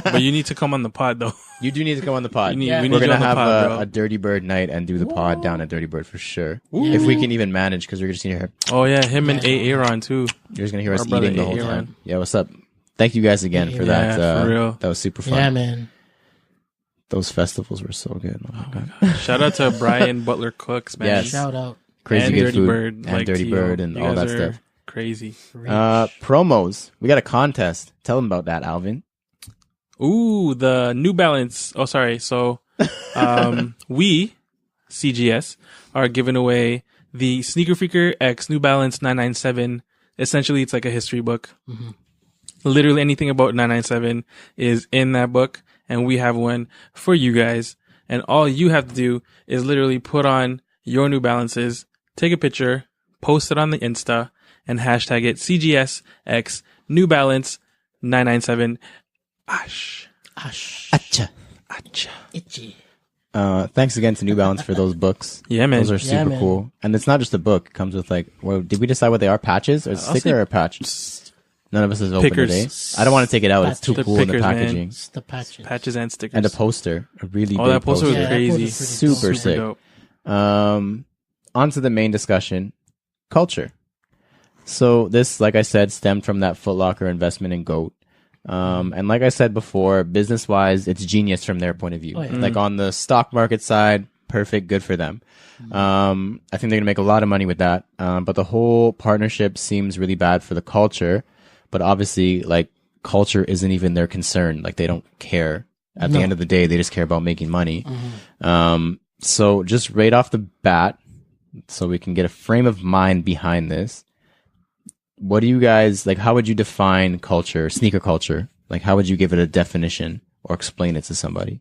But you need to come on the pod, though. You do need to come on the pod. We need We're you gonna on the have pod, bro. a Dirty Bird night and do the pod down at Dirty Bird for sure. If we can even manage, because we're just gonna hear Oh, yeah. Him and Aaron, too. you're just gonna hear us Our brother eating the whole Aaron. time. Yeah, what's up? Thank you guys again for that. Yeah, for real. That was super fun. Yeah, man. Those festivals were so good. Oh my god. Shout out to Brian Butler Cooks, man. Yes. Shout out. Crazy and good Dirty food Bird. and like Dirty Tio. Bird and You all guys that are stuff. Crazy. Promos. We got a contest. Tell them about that, Alvin. Ooh, the New Balance. Oh, sorry. So, we, CGS, are giving away the Sneaker Freaker X New Balance 997. Essentially, it's like a history book. Literally anything about 997 is in that book, and we have one for you guys. And all you have to do is literally put on your New Balances, take a picture, post it on the Insta, and hashtag it CGSX New Balance 997. Ash. Acha. Acha. Itchy. Thanks again to New Balance for those books. Yeah, man. Those are super man. cool. And it's not just a book. It comes with like, well, did we decide what they are? Patches? Or a sticker say or a patch? None of us has opened Pickers. today. I don't want to take it out. It's too The cool in the pickers, man. packaging. It's the patches. Patches and stickers. And a poster. A really Oh, big that poster was Yeah, that crazy. poster was pretty Super sick. dope. On to the main discussion. Culture. So this, like I said, stemmed from that Foot Locker investment in GOAT. And like I said before, business-wise, it's genius from their point of view. Oh, yeah. Like on the stock market side, perfect, good for them. I think they're gonna make a lot of money with that. But the whole partnership seems really bad for the culture. But obviously, like, culture isn't even their concern. Like, they don't care. At the end of the day, they just care about making money. So just right off the bat, so we can get a frame of mind behind this, what do you guys, like, how would you define culture, sneaker culture? Like, how would you give it a definition or explain it to somebody?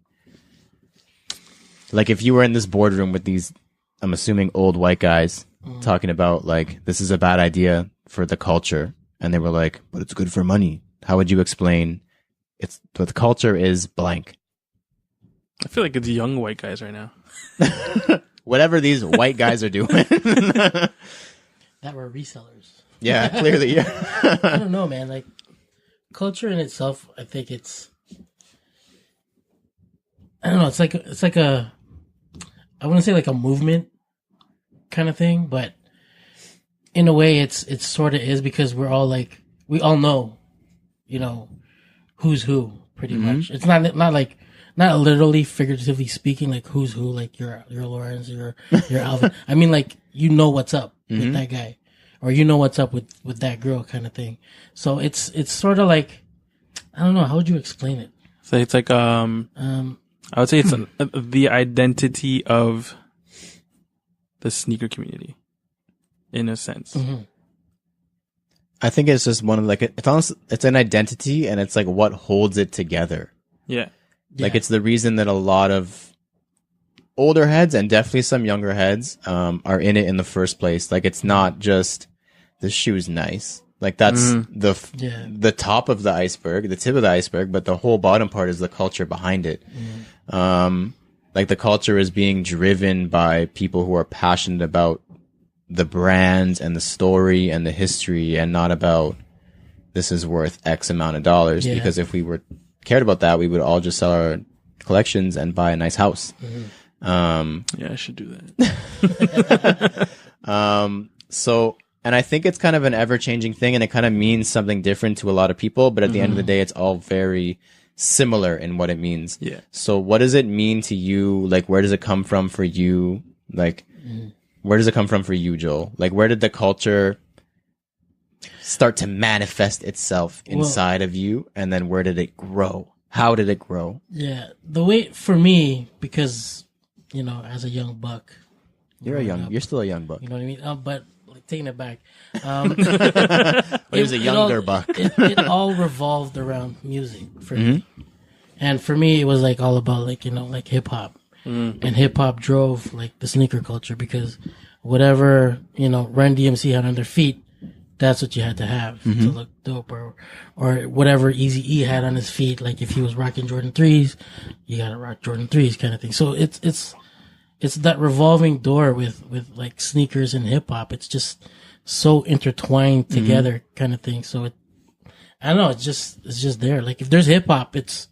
Like, if you were in this boardroom with these, I'm assuming, old white guys talking about, like, this is a bad idea for the culture, and they were like, but it's good for money. How would you explain the culture is blank? I feel like it's young white guys right now. whatever these white guys are doing. That were resellers. Yeah, clearly. Yeah. I don't know, man. Like culture in itself, I think it's. I don't know. It's like a. I wouldn't say like a movement kind of thing, but in a way, it's sort of is because we all know, who's who pretty much. It's not like. Not literally, figuratively speaking, like who's who, like your Lawrence, your Alvin. I mean, like what's up with that guy, or what's up with that girl, kind of thing. So it's sort of like, I don't know, how would you explain it? So it's like I would say it's the identity of the sneaker community, in a sense. Mm-hmm. I think it's just one of it's an identity, and it's like what holds it together. Yeah. Like, it's the reason that a lot of older heads and definitely some younger heads are in it in the first place. Like, it's not just the shoe's nice. Like, that's the top of the iceberg, the tip of the iceberg, but the whole bottom part is the culture behind it. Like, the culture is being driven by people who are passionate about the brand and the story and the history, and not about this is worth X amount of dollars. Yeah. Because if we cared about that, we would all just sell our collections and buy a nice house. Yeah, I should do that. So, and I think it's kind of an ever-changing thing, and it kind of means something different to a lot of people, but at the end of the day, it's all very similar in what it means. Yeah. So what does it mean to you? Like, where does it come from for you? Like, where does it come from for you, Joel? Like, where did the culture start to manifest itself inside of you, and then where did it grow? How did it grow? Yeah, the way for me, because as a young buck, you're still a young buck. You know what I mean? But like taking it back, there's a younger buck. It all revolved around music for me, and for me, it was like all about like hip hop, and hip hop drove like the sneaker culture, because whatever Run DMC had on their feet, that's what you had to have to look dope, or whatever Eazy-E had on his feet. Like if he was rocking Jordan 3s, you gotta rock Jordan 3s, kind of thing. So it's that revolving door with like sneakers and hip hop. It's just so intertwined together, kind of thing. So I don't know. It's just there. Like if there's hip hop, it's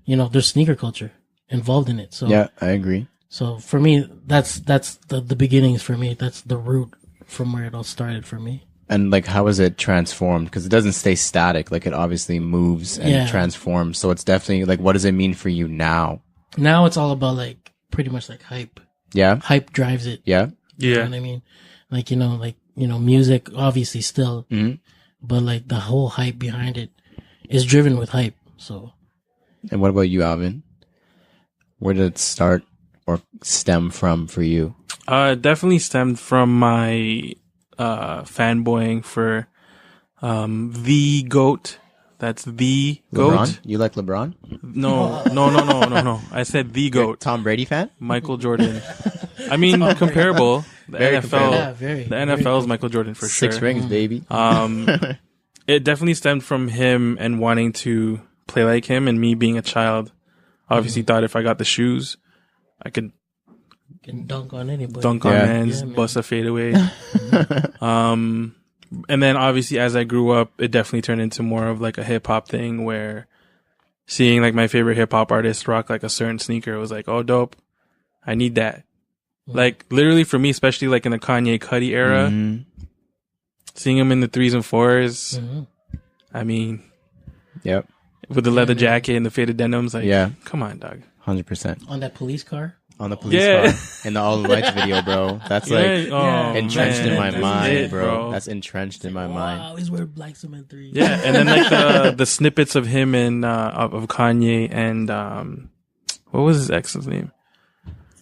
there's sneaker culture involved in it. So yeah, I agree. So for me, that's the beginnings for me. That's the root from where it all started for me. And like, how is it transformed? Because it doesn't stay static. Like, it obviously moves and transforms. So it's definitely like, what does it mean for you now? Now it's all about like pretty much like hype. Yeah. Hype drives it. Yeah. You know what I mean? Like, music obviously still, but like the whole hype behind it is driven with hype. So. And what about you, Alvin? Where did it start or stem from for you? It definitely stemmed from my fanboying for the GOAT. That's the GOAT. LeBron? You like LeBron? No. I said the GOAT. Tom Brady fan? Michael Jordan. I mean, comparable. The Very NFL. comparable. Yeah, The NFL is Michael Jordan for sure. 6 rings, baby. It definitely stemmed from him and wanting to play like him, and me being a child. Obviously thought if I got the shoes, I could can dunk on anybody. Dunk on mans, bust a fadeaway. And then obviously as I grew up, it definitely turned into more of like a hip hop thing, where seeing like my favorite hip hop artist rock like a certain sneaker was like, oh, dope. I need that. Like literally for me, especially like in the Kanye Cudi era, seeing him in the 3s and 4s. I mean, yep. With the leather jacket and the faded denims, like, come on, dog. 100%. On that police car? On the police car. In the All the Lights video, bro. That's like entrenched in my mind, bro. That's entrenched in my mind. Wow, he's wearing black cement 3. Yeah, and then like the snippets of him and of Kanye and what was his ex's name?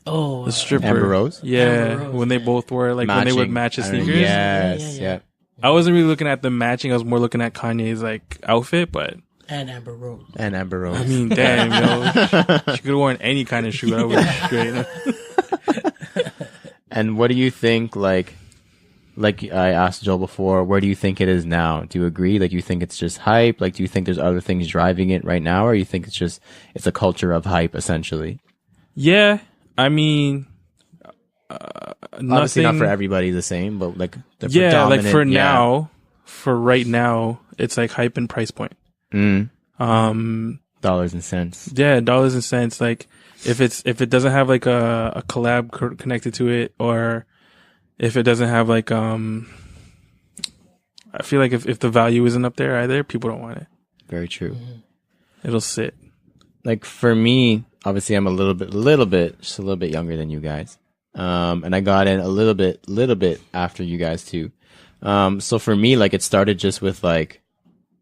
Oh, the stripper. Amber Rose? Yeah, Amber Rose, when they both were like when they would match his sneakers. Yes, yeah. I wasn't really looking at the matching. I was more looking at Kanye's like outfit, but. And Amber Rose. I mean, damn, yo. She could have worn any kind of shoe. I was straight. And what do you think, like I asked Joel before, where do you think it is now? Do you agree? Like, you think it's just hype? Like, do you think there's other things driving it right now? Or you think it's a culture of hype, essentially? Yeah. I mean, Obviously not nothing. for everybody the same, but like the Yeah, like predominant- for yeah. now, for right now, it's like hype and price point. Dollars and cents. Yeah, dollars and cents. Like if it doesn't have like a collab connected to it, or if it doesn't have like I feel like if the value isn't up there either, people don't want it. Very true. It'll sit. Like for me, obviously I'm a little bit younger than you guys. And I got in a little bit after you guys too. So for me, like it started just with like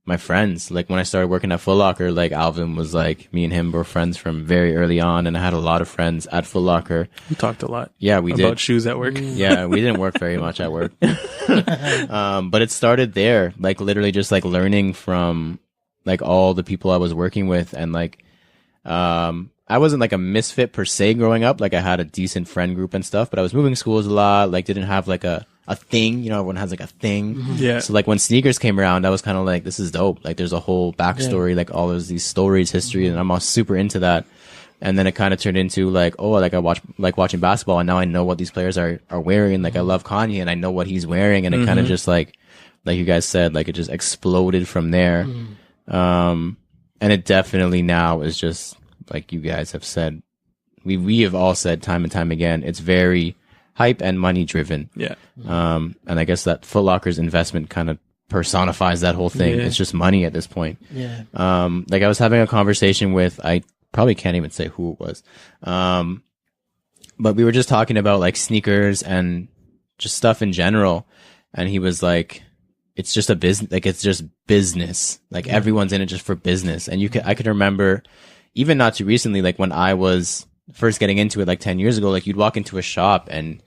my friends. Like when I started working at Foot Locker, like Alvin was like, me and him were friends from very early on, and I had a lot of friends at Foot Locker. We talked a lot. Yeah, we about did. shoes at work. Yeah, we didn't work very much at work. But it started there, like literally just like learning from like all the people I was working with, and like I wasn't like a misfit per se growing up. Like I had a decent friend group and stuff, but I was moving schools a lot, like didn't have like a thing, you know, everyone has like a thing. Yeah. So like when sneakers came around, I was kind of like, this is dope. Like there's a whole backstory, like all of these stories, history, and I'm all super into that. And then it kind of turned into like, oh, like I watch like watching basketball, and now I know what these players are wearing. Like I love Kanye, and I know what he's wearing, and it kind of just like you guys said, like it just exploded from there. And it definitely now is just like you guys have said, we have all said time and time again, it's very hype and money driven. Yeah. And I guess that Foot Locker's investment kind of personifies that whole thing. Yeah. It's just money at this point. Yeah. Like I was having a conversation with, I probably can't even say who it was. But we were just talking about like sneakers and just stuff in general. And he was like, it's just a business, like it's just business. Like everyone's in it just for business. And I could remember even not too recently, like when I was first getting into it, like 10 years ago, like you'd walk into a shop and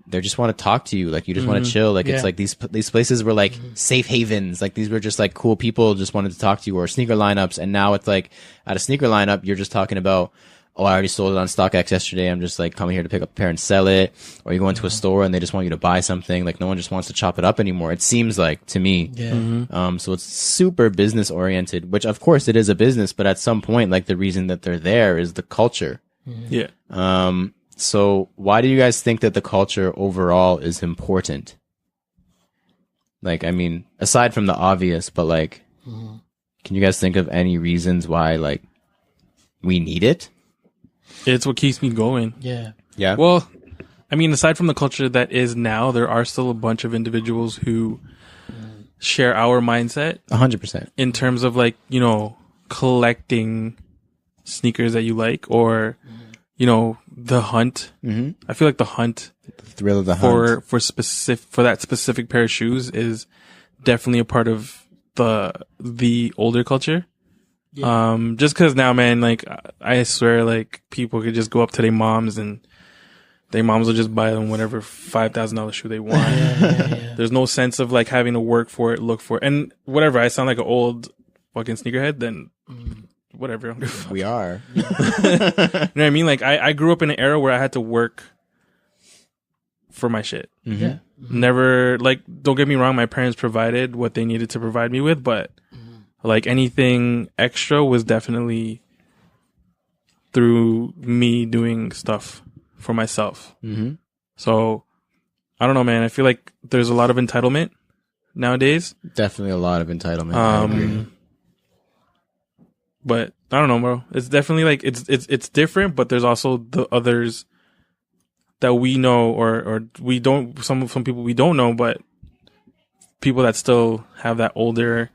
they just want to talk to you. Like you just want to chill. Like it's like these places were like safe havens. Like these were just like cool people just wanted to talk to you, or sneaker lineups. And now it's like at a sneaker lineup, you're just talking about, oh, I already sold it on StockX yesterday. I'm just like coming here to pick up a pair and sell it. Or you go into a store and they just want you to buy something. Like no one just wants to chop it up anymore. It seems like to me. Yeah. So it's super business oriented, which of course it is a business, but at some point, like the reason that they're there is the culture. Yeah. So why do you guys think that the culture overall is important? Like, I mean, aside from the obvious, but like, can you guys think of any reasons why like we need it? It's what keeps me going. Yeah. Yeah. Well, I mean, aside from the culture that is now, there are still a bunch of individuals who share our mindset 100%. in terms of like, you know, collecting sneakers that you like, or, you know, the hunt. I feel like the hunt The thrill of the hunt. for that specific pair of shoes is definitely a part of the older culture. Just cause now, man, like I swear, like people could just go up to their moms and their moms will just buy them whatever $5,000 shoe they want. There's no sense of like having to work for it, look for it, and whatever. I sound like an old fucking sneakerhead, then whatever. I don't give a fuck. We are. You know what I mean? Like I grew up in an era where I had to work for my shit. Yeah. Never, like, don't get me wrong, my parents provided what they needed to provide me with, but like anything extra was definitely through me doing stuff for myself. So I don't know, man. I feel like there's a lot of entitlement nowadays. Definitely a lot of entitlement. I agree. But I don't know, bro. It's definitely like it's different, but there's also the others that we know or we don't. Some people we don't know, but people that still have that older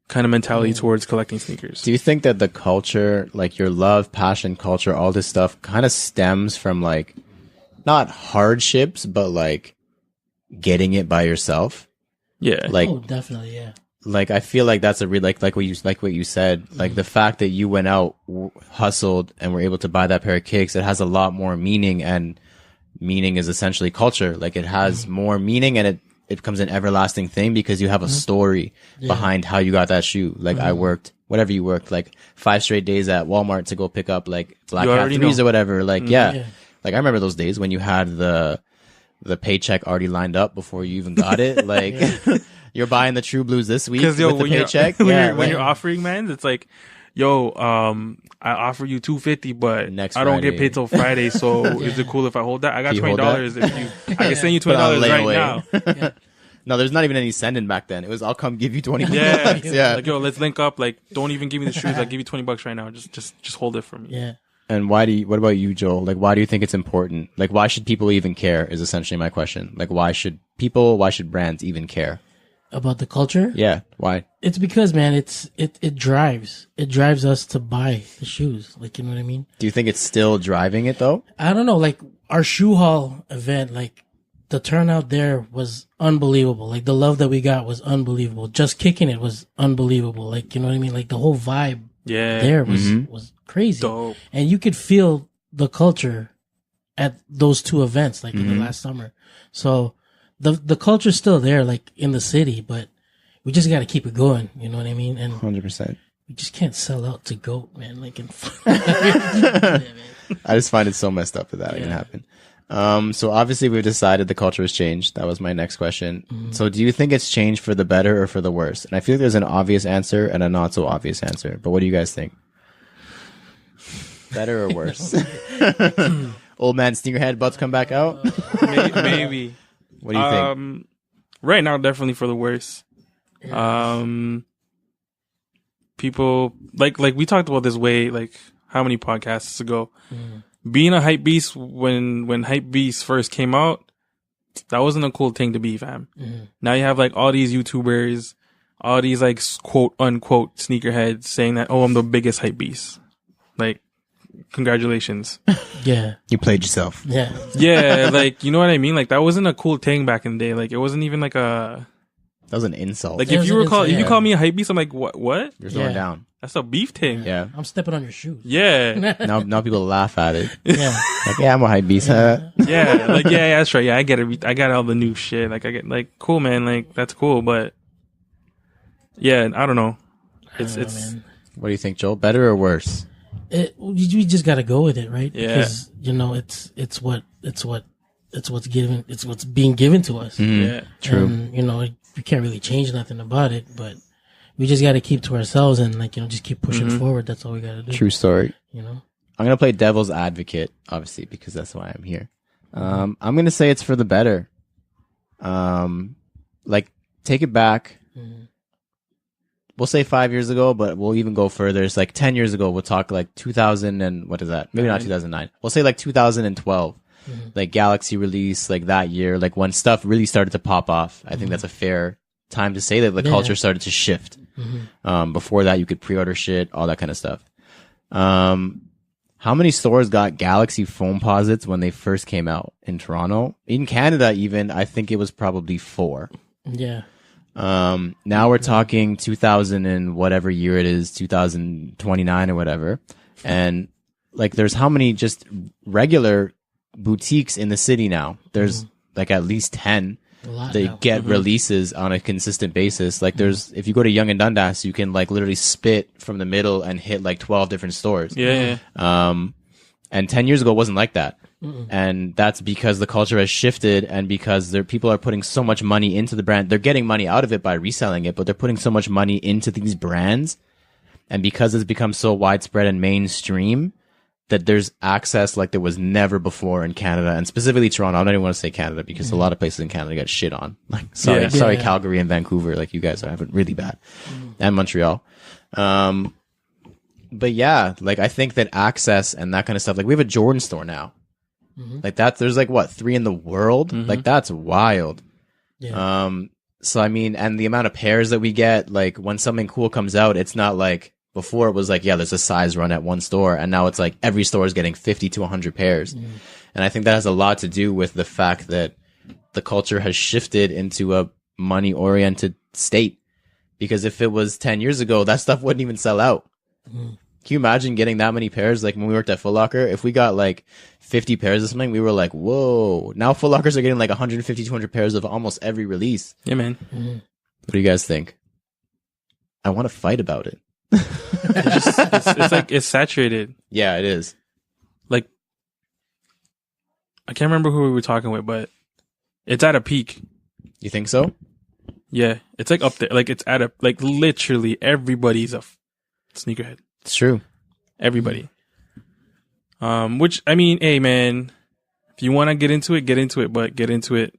kind of mentality towards collecting sneakers. Do you think that the culture, like your love, passion, culture, all this stuff kind of stems from like not hardships, but like getting it by yourself? Yeah. Like, Oh, definitely. Yeah. like I feel like that's a real like what you said, like the fact that you went out, hustled, and were able to buy that pair of kicks, it has a lot more meaning, and meaning is essentially culture. Like it has more meaning, and it becomes an everlasting thing because you have a story behind how you got that shoe. Like I worked, whatever you worked, like 5 straight days at Walmart to go pick up like Black You Hat already 3s know. or whatever. Like, Yeah. like I remember those days when you had the paycheck already lined up before you even got it. Like you're buying the True Blues this week with the when paycheck. You're, Yeah, when you're offering, man, it's like yo, I offer you $250, but Next I don't get Friday. paid till Friday. So is it cool if I hold that? I got Can you hold $20 if you. I can send you Put on $20 right layaway. now. No, there's not even any sending back then. It was, I'll come give you 20 Yeah, bucks. Yeah. Like, yo, let's link up. Like, don't even give me the shoes. I'll give you $20 right now. Just hold it for me. Yeah. And what about you, Joel? Like, why do you think it's important? Like, why should people even care is essentially my question. Like, why should brands even care? About the culture? Yeah. Why? It's because, man, it drives us to buy the shoes. Like, you know what I mean? Do you think it's still driving it though? I don't know. Like, our shoe haul event, like, the turnout there was unbelievable. Like, the love that we got was unbelievable. Just kicking it was unbelievable. Like, you know what I mean? Like, the whole vibe there was crazy. Dope. And you could feel the culture at those two events, like in the last summer. So the culture's still there, like in the city, but we just got to keep it going. You know what I mean? And 100%. we just can't sell out to GOAT, man. Like in I just find it so messed up that can happen. So obviously we've decided the culture has changed. That was my next question. So do you think it's changed for the better or for the worse? And I feel like there's an obvious answer and a not so obvious answer, but what do you guys think? Better or worse? Old man sneakerhead about to come back out? Maybe. What do you think? Right now, definitely for the worse. People like we talked about this way, like how many podcasts ago? Being a hype beast when hype beast first came out, that wasn't a cool thing to be, fam. Now you have like all these YouTubers, all these like quote unquote sneakerheads saying that, oh, I'm the biggest hype beast. Like, congratulations. Yeah. You played yourself. Yeah. Yeah, like, you know what I mean? Like, that wasn't a cool thing back in the day. Like, it wasn't even like a... That was an insult. Like, It if was you an insult, if you call me a hype beast, I'm like, what? You're throwing Yeah. down. That's a beef thing. Yeah. I'm stepping on your shoes. Yeah. Now people laugh at it. Yeah. Like, yeah, I'm a hype beast. Huh? Yeah. Like, yeah, that's right. Yeah, I get it. I got all the new shit. Like, I get, like, cool, man. Like, that's cool. But, yeah, I don't know. It's man. What do you think, Joel? Better or worse? We just got to go with it, right? Yeah. Because, you know, it's what's being given to us. yeah. True. And, you know, we can't really change nothing about it, but we just got to keep to ourselves and, like, you know, just keep pushing forward. That's all we got to do. True story. You know? I'm going to play devil's advocate, obviously, because that's why I'm here. I'm going to say it's for the better. Like, take it back. We'll say 5 years ago, but we'll even go further. It's like 10 years ago. We'll talk like 2000 and what is that? Maybe not 2009. We'll say like 2012. Like Galaxy release, like that year, like when stuff really started to pop off. I think that's a fair time to say that the culture started to shift. Before that, you could pre-order shit, all that kind of stuff. How many stores got Galaxy phone posits when they first came out in Toronto? In Canada, even, I think it was probably 4. Yeah. Now we're talking 2000 and whatever year it is, 2029 or whatever. And like, there's how many just regular boutiques in the city now? There's like at least 10. They get releases on a consistent basis. Like there's, if you go to Yonge and Dundas, you can like literally spit from the middle and hit like 12 different stores. Yeah. And 10 years ago it wasn't like that. And that's because the culture has shifted and because people are putting so much money into the brand. They're getting money out of it by reselling it, but they're putting so much money into these brands. And because it's become so widespread and mainstream that there's access like there was never before in Canada and specifically Toronto. I don't even want to say Canada because a lot of places in Canada got shit on. Like, sorry, Calgary and Vancouver. Like you guys are having really bad and Montreal. But yeah, like I think that access and that kind of stuff, like we have a Jordan store now. Like that, there's like what, 3 in the world? Like that's wild. Yeah. So I mean, and the amount of pairs that we get, like when something cool comes out, it's not like before it was like, yeah, there's a size run at one store. And now it's like every store is getting 50 to 100 pairs. And I think that has a lot to do with the fact that the culture has shifted into a money oriented state. Because if it was 10 years ago, that stuff wouldn't even sell out. Can you imagine getting that many pairs? Like when we worked at Foot Locker, if we got like 50 pairs or something, we were like, whoa. Now Foot Lockers are getting like 150, 200 pairs of almost every release. Yeah, man. What do you guys think? I want to fight about it. It's like, it's saturated. Yeah, it is. Like, I can't remember who we were talking with, but it's at a peak. You think so? Yeah. It's like up there. Like it's at a, like literally everybody's a sneakerhead. It's true. Everybody. Which, I mean, hey, man, if you want to get into it, but get into it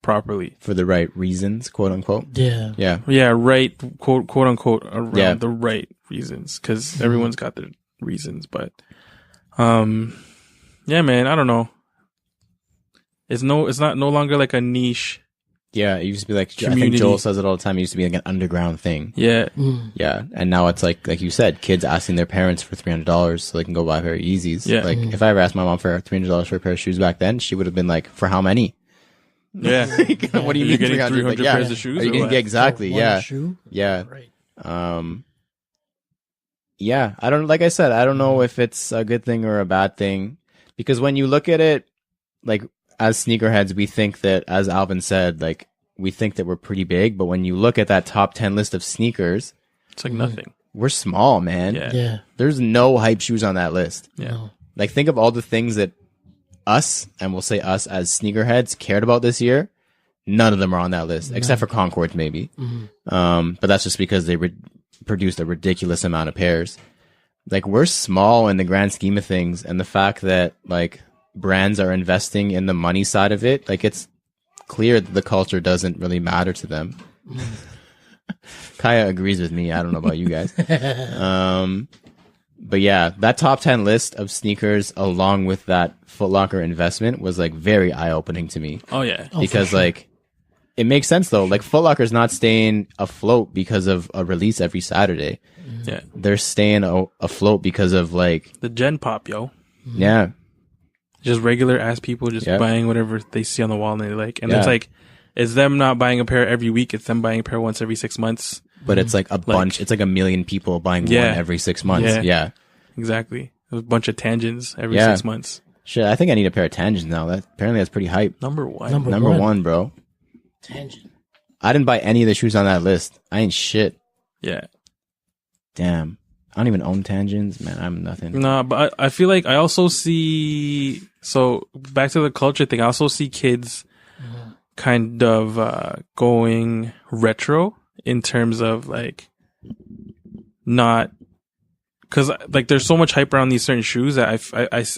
properly. For the right reasons, quote unquote. Yeah. Yeah. Yeah, right, quote unquote, around the right reasons, because everyone's got their reasons, but, yeah, man, I don't know. It's not no longer like a niche. Yeah, it used to be like, Community. I think Joel says it all the time, it used to be like an underground thing. Yeah. Yeah, and now it's like you said, kids asking their parents for $300 so they can go buy a pair of Yeezys. Yeah. Like, if I ever asked my mom for $300 for a pair of shoes back then, she would have been like, for how many? Yeah. What do you mean You're getting 300 Like, pairs of shoes? Are you or gonna what? get exactly? One Yeah. shoe? Yeah. Right. Yeah, like I said, I don't know if it's a good thing or a bad thing, because when you look at it, like, as sneakerheads, we think that, as Alvin said, like, we think that we're pretty big, but when you look at that top 10 list of sneakers, It's like nothing. we're small, man. Yeah. Yeah. There's no hype shoes on that list. Yeah. No. Like, think of all the things that us, and we'll say us as sneakerheads, cared about this year. None of them are on that list, except for Concords, maybe. But that's just because they produced a ridiculous amount of pairs. Like, we're small in the grand scheme of things, and the fact that, like, brands are investing in the money side of it, like, it's clear that the culture doesn't really matter to them. Kaya agrees with me. I don't know about you guys. But yeah, that top 10 list of sneakers along with that Foot Locker investment was like very eye-opening to me. Oh, yeah. Because like, it makes sense though. Like, Foot Locker's not staying afloat because of a release every Saturday. Yeah. They're staying afloat because of like, The Gen Pop, yo. yeah. Just regular ass people just Yep. buying whatever they see on the wall and they like. And Yeah. it's like, it's them not buying a pair every week. It's them buying a pair once every 6 months. But it's like a bunch, it's like 1 million people buying Yeah. one every 6 months. Yeah. Yeah. Exactly. A bunch of tangents every Yeah. 6 months. Shit, I think I need a pair of Tangents now. Apparently that's pretty hype. Number one. Number one, bro. Tangent. I didn't buy any of the shoes on that list. I ain't shit. Yeah. Damn. I don't even own Tangents, man. I'm nothing. No, but I feel like I also see, so back to the culture thing, I also see kids kind of going retro in terms of like not, because like there's so much hype around these certain shoes that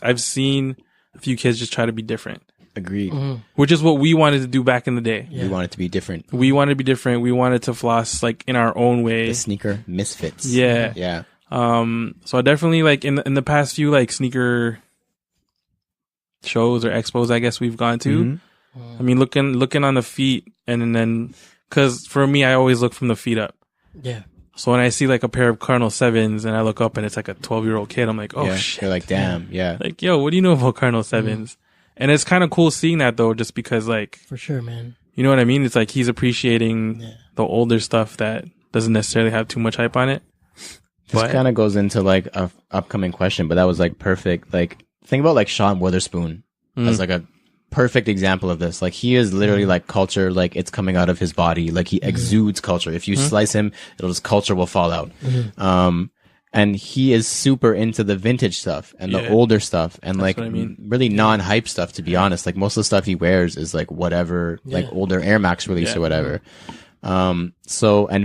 I've seen a few kids just try to be different, Agreed. which is what we wanted to do back in the day. Yeah. We want it to be different. We wanted to be different. We wanted to floss like in our own way. The sneaker misfits. Yeah. Yeah. So I definitely like in the past few like sneaker shows or expos I guess we've gone to. I mean, looking on the feet and then, cause for me, I always look from the feet up. Yeah. So when I see like a pair of Cardinal 7s and I look up and it's like a 12-year-old kid, I'm like, oh yeah. shit. You're like, damn. Yeah. Like, yo, what do you know about Cardinal 7s? And it's kind of cool seeing that though, just because like, For sure, man. you know what I mean? It's like he's appreciating the older stuff that doesn't necessarily have too much hype on it. This But- kind of goes into like a upcoming question, but that was like perfect. Like, think about like Sean Witherspoon as like a perfect example of this. Like, he is literally like culture, like it's coming out of his body. Like, he exudes culture. If you slice him, culture will fall out. And he is super into the vintage stuff and the Yeah. older stuff and like what I mean. really non-hype stuff, to be honest. Like, most of the stuff he wears is like whatever, like older Air Max release or whatever. And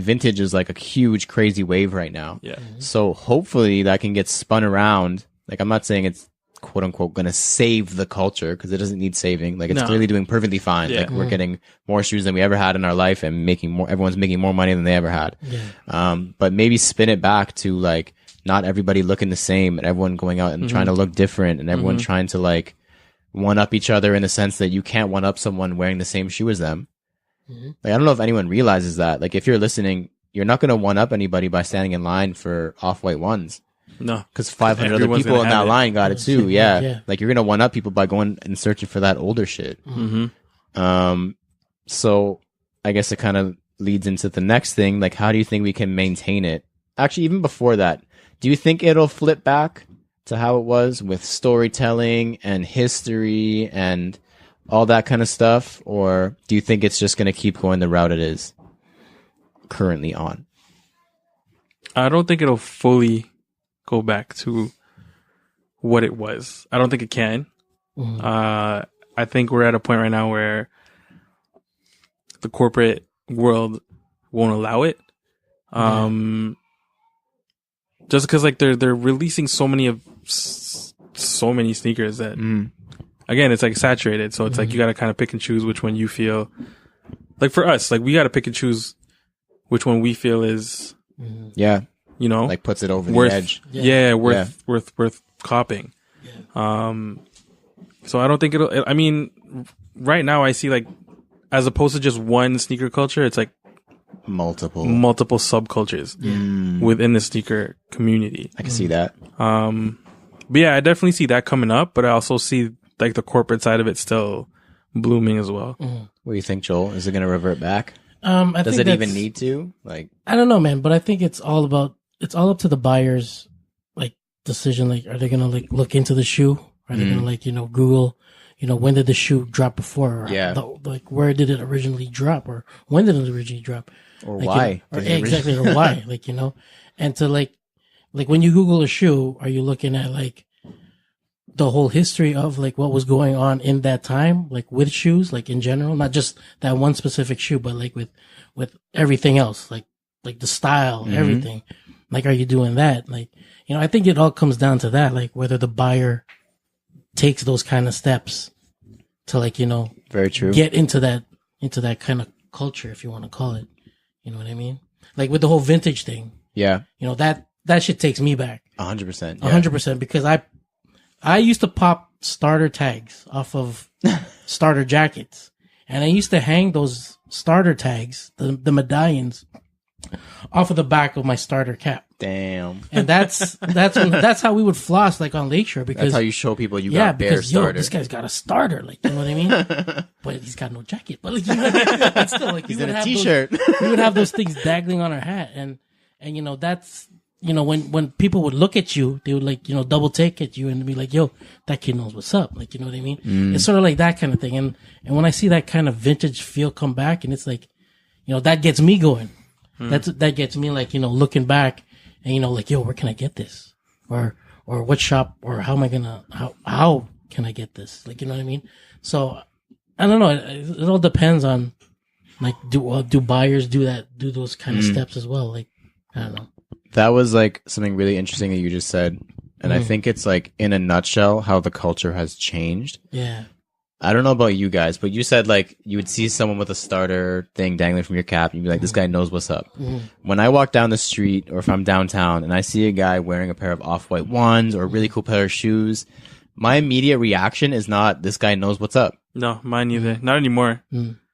vintage is like a huge, crazy wave right now. Yeah. So hopefully that can get spun around. Like, I'm not saying it's quote unquote going to save the culture, because it doesn't need saving. Like, it's No. clearly doing perfectly fine. Yeah. Like, we're getting more shoes than we ever had in our life and everyone's making more money than they ever had. Yeah. But maybe spin it back to like, not everybody looking the same and everyone going out and trying to look different and everyone trying to like one up each other in the sense that you can't one up someone wearing the same shoe as them. Like, I don't know if anyone realizes that. Like, if you're listening, you're not going to one up anybody by standing in line for off-white ones, No. because 500 other Everyone's people gonna in that have it. line got it too. Yeah. Yeah. Like, you're going to one up people by going and searching for that older shit. So I guess it kind of leads into the next thing. Like, how do you think we can maintain it? Actually, even before that, do you think it'll flip back to how it was with storytelling and history and all that kind of stuff? Or do you think it's just going to keep going the route it is currently on? I don't think it'll fully go back to what it was. I don't think it can. I think we're at a point right now where the corporate world won't allow it. just because like they're releasing so many sneakers that again, it's like saturated. So it's like you got to kind of pick and choose which one you feel like. For us, like we got to pick and choose which one we feel is you know, like puts it over worth, the edge. Worth copying. So I don't think it'll. I mean, right now I see like, as opposed to just one sneaker culture, it's like multiple subcultures within the sneaker community. I can see that. But yeah, I definitely see that coming up. But I also see like the corporate side of it still blooming as well. What do you think, Joel? Is it going to revert back? Does it even need to? Like, I don't know, man. But I think it's all up to the buyers, like decision. Like, are they going to like look into the shoe? Are they going to like, you know, Google, you know, when did the shoe drop before? Or like, where did it originally drop? Or when did it originally drop? Or like, why? You know, or exactly. Or why? Like, you know, and to like when you Google a shoe, are you looking at like the whole history of like what was going on in that time, like with shoes, like in general, not just that one specific shoe, but like with everything else, like the style, everything. Like, are you doing that? Like, you know, I think it all comes down to that, like whether the buyer takes those kind of steps to like, you know, very true, get into that kind of culture, if you want to call it. You know what I mean? Like with the whole vintage thing. Yeah. You know, that shit takes me back. 100%. 100%, because I used to pop starter tags off of starter jackets, and I used to hang those starter tags, the medallions, off of the back of my starter cap. Damn. And that's how we would floss, like on Lakeshore, because that's how you show people you got bare starter. Yo, this guy's got a starter, like, you know what I mean? But he's got no jacket. But like, you know, but still, like, he's in a t-shirt. We would have those things dangling on our hat, and you know, that's, you know, when people would look at you, they would like, you know, double take at you and be like, yo, that kid knows what's up. Like, you know what I mean? It's sort of like that kind of thing. And when I see that kind of vintage feel come back, and it's like, you know, that gets me going. That gets me like, you know, looking back and, you know, like, yo, where can I get this? Or what shop, or how am I gonna, how can I get this? Like, you know what I mean? So I don't know. It all depends on like, do buyers do those kind of steps as well? Like, I don't know. That was like something really interesting that you just said. And I think it's like, in a nutshell, how the culture has changed. Yeah. I don't know about you guys, but you said like you would see someone with a starter thing dangling from your cap and you'd be like, this guy knows what's up. When I walk down the street, or if I'm downtown and I see a guy wearing a pair of off-white ones or a really cool pair of shoes, my immediate reaction is not, this guy knows what's up. No, mine neither. Not anymore.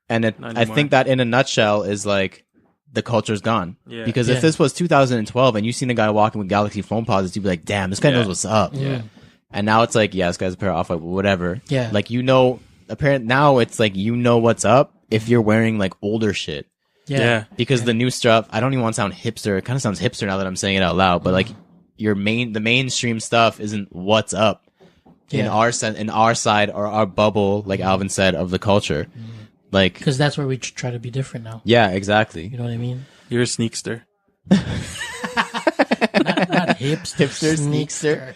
And I think that in a nutshell is like, the culture's gone. Yeah. Because if this was 2012 and you seen a guy walking with Galaxy phone posits, you'd be like, damn, this guy knows what's up. Yeah. And now it's like, yeah, this guy's a pair of off-white, whatever. Yeah. Like, you know, apparently now it's like, you know what's up if you're wearing like older shit. Yeah. Because the new stuff, I don't even want to sound hipster. It kind of sounds hipster now that I'm saying it out loud, but like the mainstream stuff isn't what's up in our side or our bubble, like Alvin said, of the culture. Like, because that's where we try to be different now. Yeah, exactly. You know what I mean? You're a sneakster. not hipster, sneakster.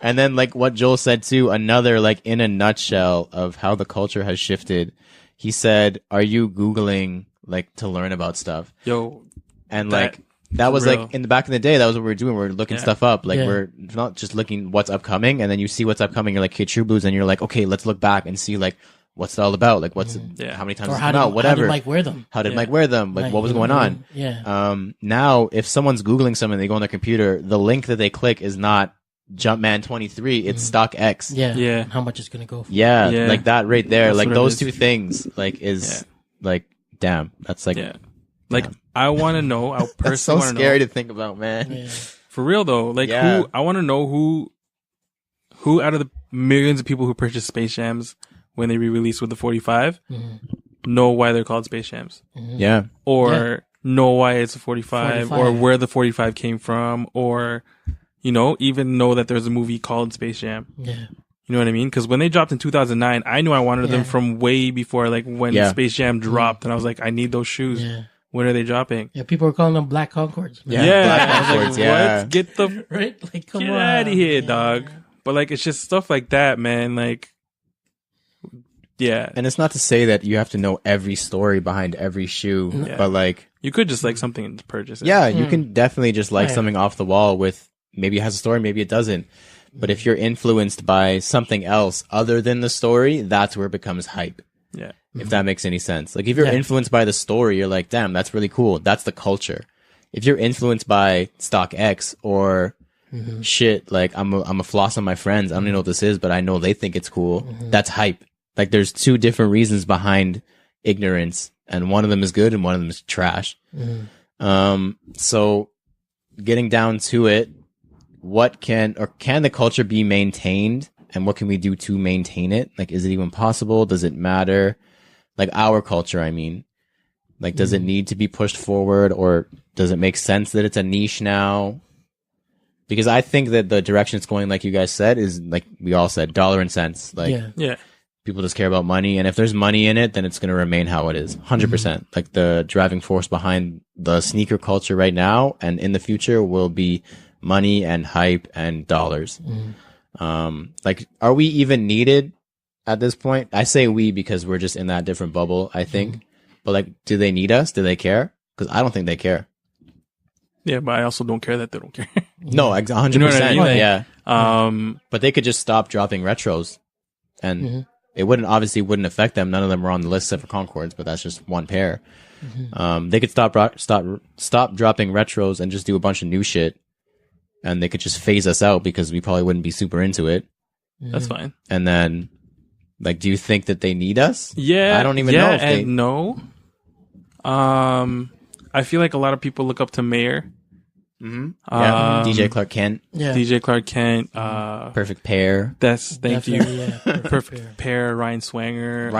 And then like what Joel said too, another like in a nutshell of how the culture has shifted. He said, "Are you Googling like to learn about stuff?" Yo, and like that was real. Like in the back in the day, that was what we were doing. We were looking stuff up. Like we're not just looking what's upcoming, and then you see what's upcoming. You're like, okay, True Blues, and you're like, okay, let's look back and see like. What's it all about? Like, what's how many times it's come out? Whatever. How did Mike wear them? How did Mike wear them? Like, what was going on? Yeah. Now, if someone's Googling something, they go on their computer, the link that they click is not Jumpman 23, it's StockX. Yeah. Yeah. How much it's going to go for. Yeah. Like that right there. That's like those two things, like, is like, damn. That's like, like, I want to know. I personally That's so scary to think about, man. Yeah. For real though. Like, who, I want to know who out of the millions of people who purchased Space Jams when they re-released with the 45, know why they're called Space Jams. Yeah. Or know why it's a 45, or where the 45 came from, or, you know, even know that there's a movie called Space Jam. Yeah. You know what I mean? Because when they dropped in 2009, I knew I wanted them from way before, like, when Space Jam dropped, and I was like, I need those shoes. Yeah. When are they dropping? Yeah, people were calling them Black Concords. Black Concords, what? Get the... Right? Like, come get on. out of here, dog. But, like, it's just stuff like that, man. Like, yeah. And it's not to say that you have to know every story behind every shoe, but like... You could just like something to purchase it. Yeah, you can definitely just like something off the wall with maybe it has a story, maybe it doesn't. But if you're influenced by something else other than the story, that's where it becomes hype. Yeah. If that makes any sense. Like if you're influenced by the story, you're like, damn, that's really cool. That's the culture. If you're influenced by stock X or shit, like I'm a floss on my friends. I don't even know what this is, but I know they think it's cool. That's hype. Like there's two different reasons behind ignorance, and one of them is good and one of them is trash. So getting down to it, what can the culture be maintained, and what can we do to maintain it? Like, is it even possible? Does it matter? Like our culture, I mean, like, does it need to be pushed forward, or does it make sense that it's a niche now? Because I think that the direction it's going, like you guys said, is like we all said, dollar and cents. Like, people just care about money, and if there's money in it, then it's going to remain how it is, 100%. Like the driving force behind the sneaker culture right now and in the future will be money and hype and dollars. Like, are we even needed at this point? I say we because we're just in that different bubble, I think. But like, do they need us? Do they care? Because I don't think they care. Yeah, but I also don't care that they don't care. No, 100%. You know what I mean? Like, yeah. But they could just stop dropping retros, and it wouldn't affect them. None of them were on the list except for Concords, but that's just one pair. They could stop dropping retros and just do a bunch of new shit, and they could just phase us out because we probably wouldn't be super into it. That's fine. And then, like, do you think that they need us? Yeah, I don't even know if they. No. I feel like a lot of people look up to Mayer. DJ Clark Kent. DJ Clark Kent. Perfect Pair. Thank you. Yeah, Perfect Pair. Ryan Swanger.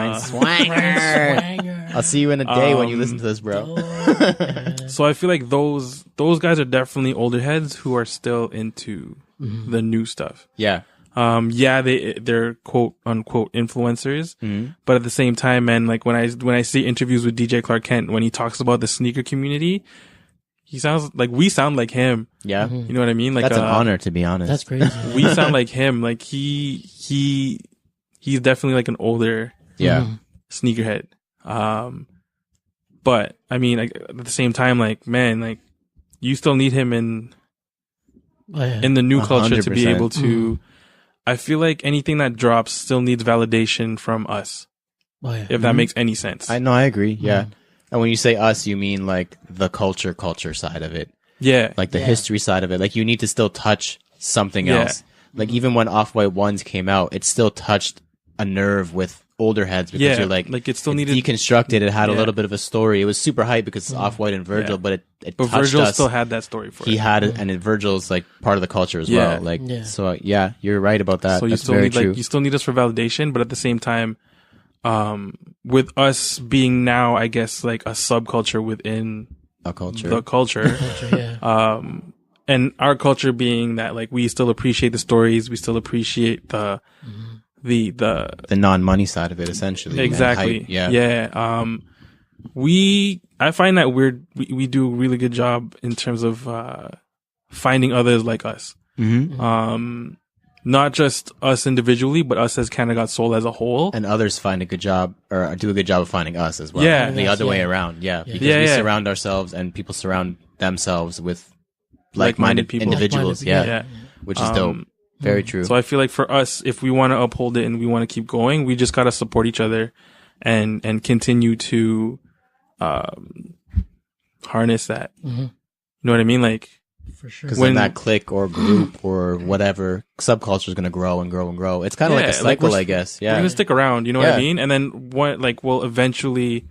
I'll see you in a day when you listen to this, bro. So I feel like those guys are definitely older heads who are still into the new stuff. Yeah. They're quote unquote influencers, but at the same time, man, like when I see interviews with DJ Clark Kent, when he talks about the sneaker community, he sounds like we sound like him. Yeah. You know what I mean? Like that's an honor, to be honest. That's crazy. We sound like him. Like he's definitely like an older sneakerhead. But I mean, like, at the same time, like, man, like, you still need him in the new culture 100%. To be able to. I feel like anything that drops still needs validation from us. If that makes any sense. I agree. Yeah. And when you say us, you mean like the culture side of it. Yeah. Like the history side of it. Like you need to still touch something else. Like even when Off-White ones came out, it still touched a nerve with older heads because you're like it still needed deconstructed. It had a little bit of a story. It was super hype because it's Off-White and Virgil, but it touched Virgil us. Still had that story for he had it, and Virgil's like part of the culture as well. Like so, you're right about that. So you still need you still need us for validation, but at the same time, with us being now, I guess, like a subculture within a culture, the culture, and our culture being that like we still appreciate the stories, we still appreciate the non-money side of it, essentially. Exactly. I find that we do a really good job in terms of finding others like us. Not just us individually, but us as Canada Got Soul as a whole. And others find a good job, or do a good job of finding us as well. Yeah. The other way around. Yeah. Because we surround ourselves and people surround themselves with like-minded people. Individuals. Which is dope. Very true. So I feel like for us, if we want to uphold it and we want to keep going, we just got to support each other and continue to harness that. You know what I mean? Like, for sure. Because when that clique or group or whatever subculture is going to grow and grow and grow. It's kind of like a cycle, like I guess. Yeah. We're going to stick around. You know what I mean? And then we'll eventually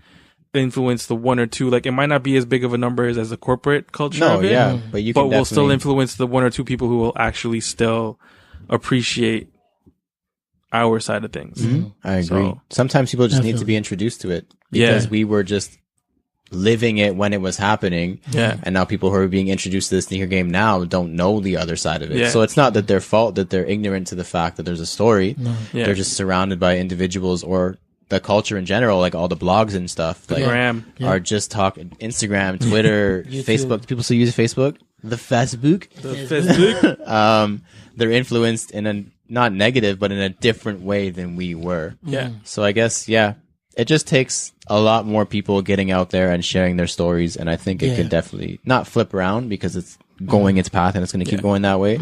influence the one or two. Like, it might not be as big of a number as a corporate culture of it. But we'll still influence the one or two people who will actually still appreciate our side of things. I agree. So, sometimes people just need to be introduced to it because we were just living it when it was happening. And now people who are being introduced to the sneaker game now don't know the other side of it. So it's not that their fault that they're ignorant to the fact that there's a story. They're just surrounded by individuals or the culture in general, like all the blogs and stuff, like are just talking Instagram, Twitter, Facebook. People still use Facebook. The Facebook. They're influenced in a not negative, but in a different way than we were. So I guess it just takes a lot more people getting out there and sharing their stories, and I think it can definitely not flip around because it's going its path and it's going to keep going that way.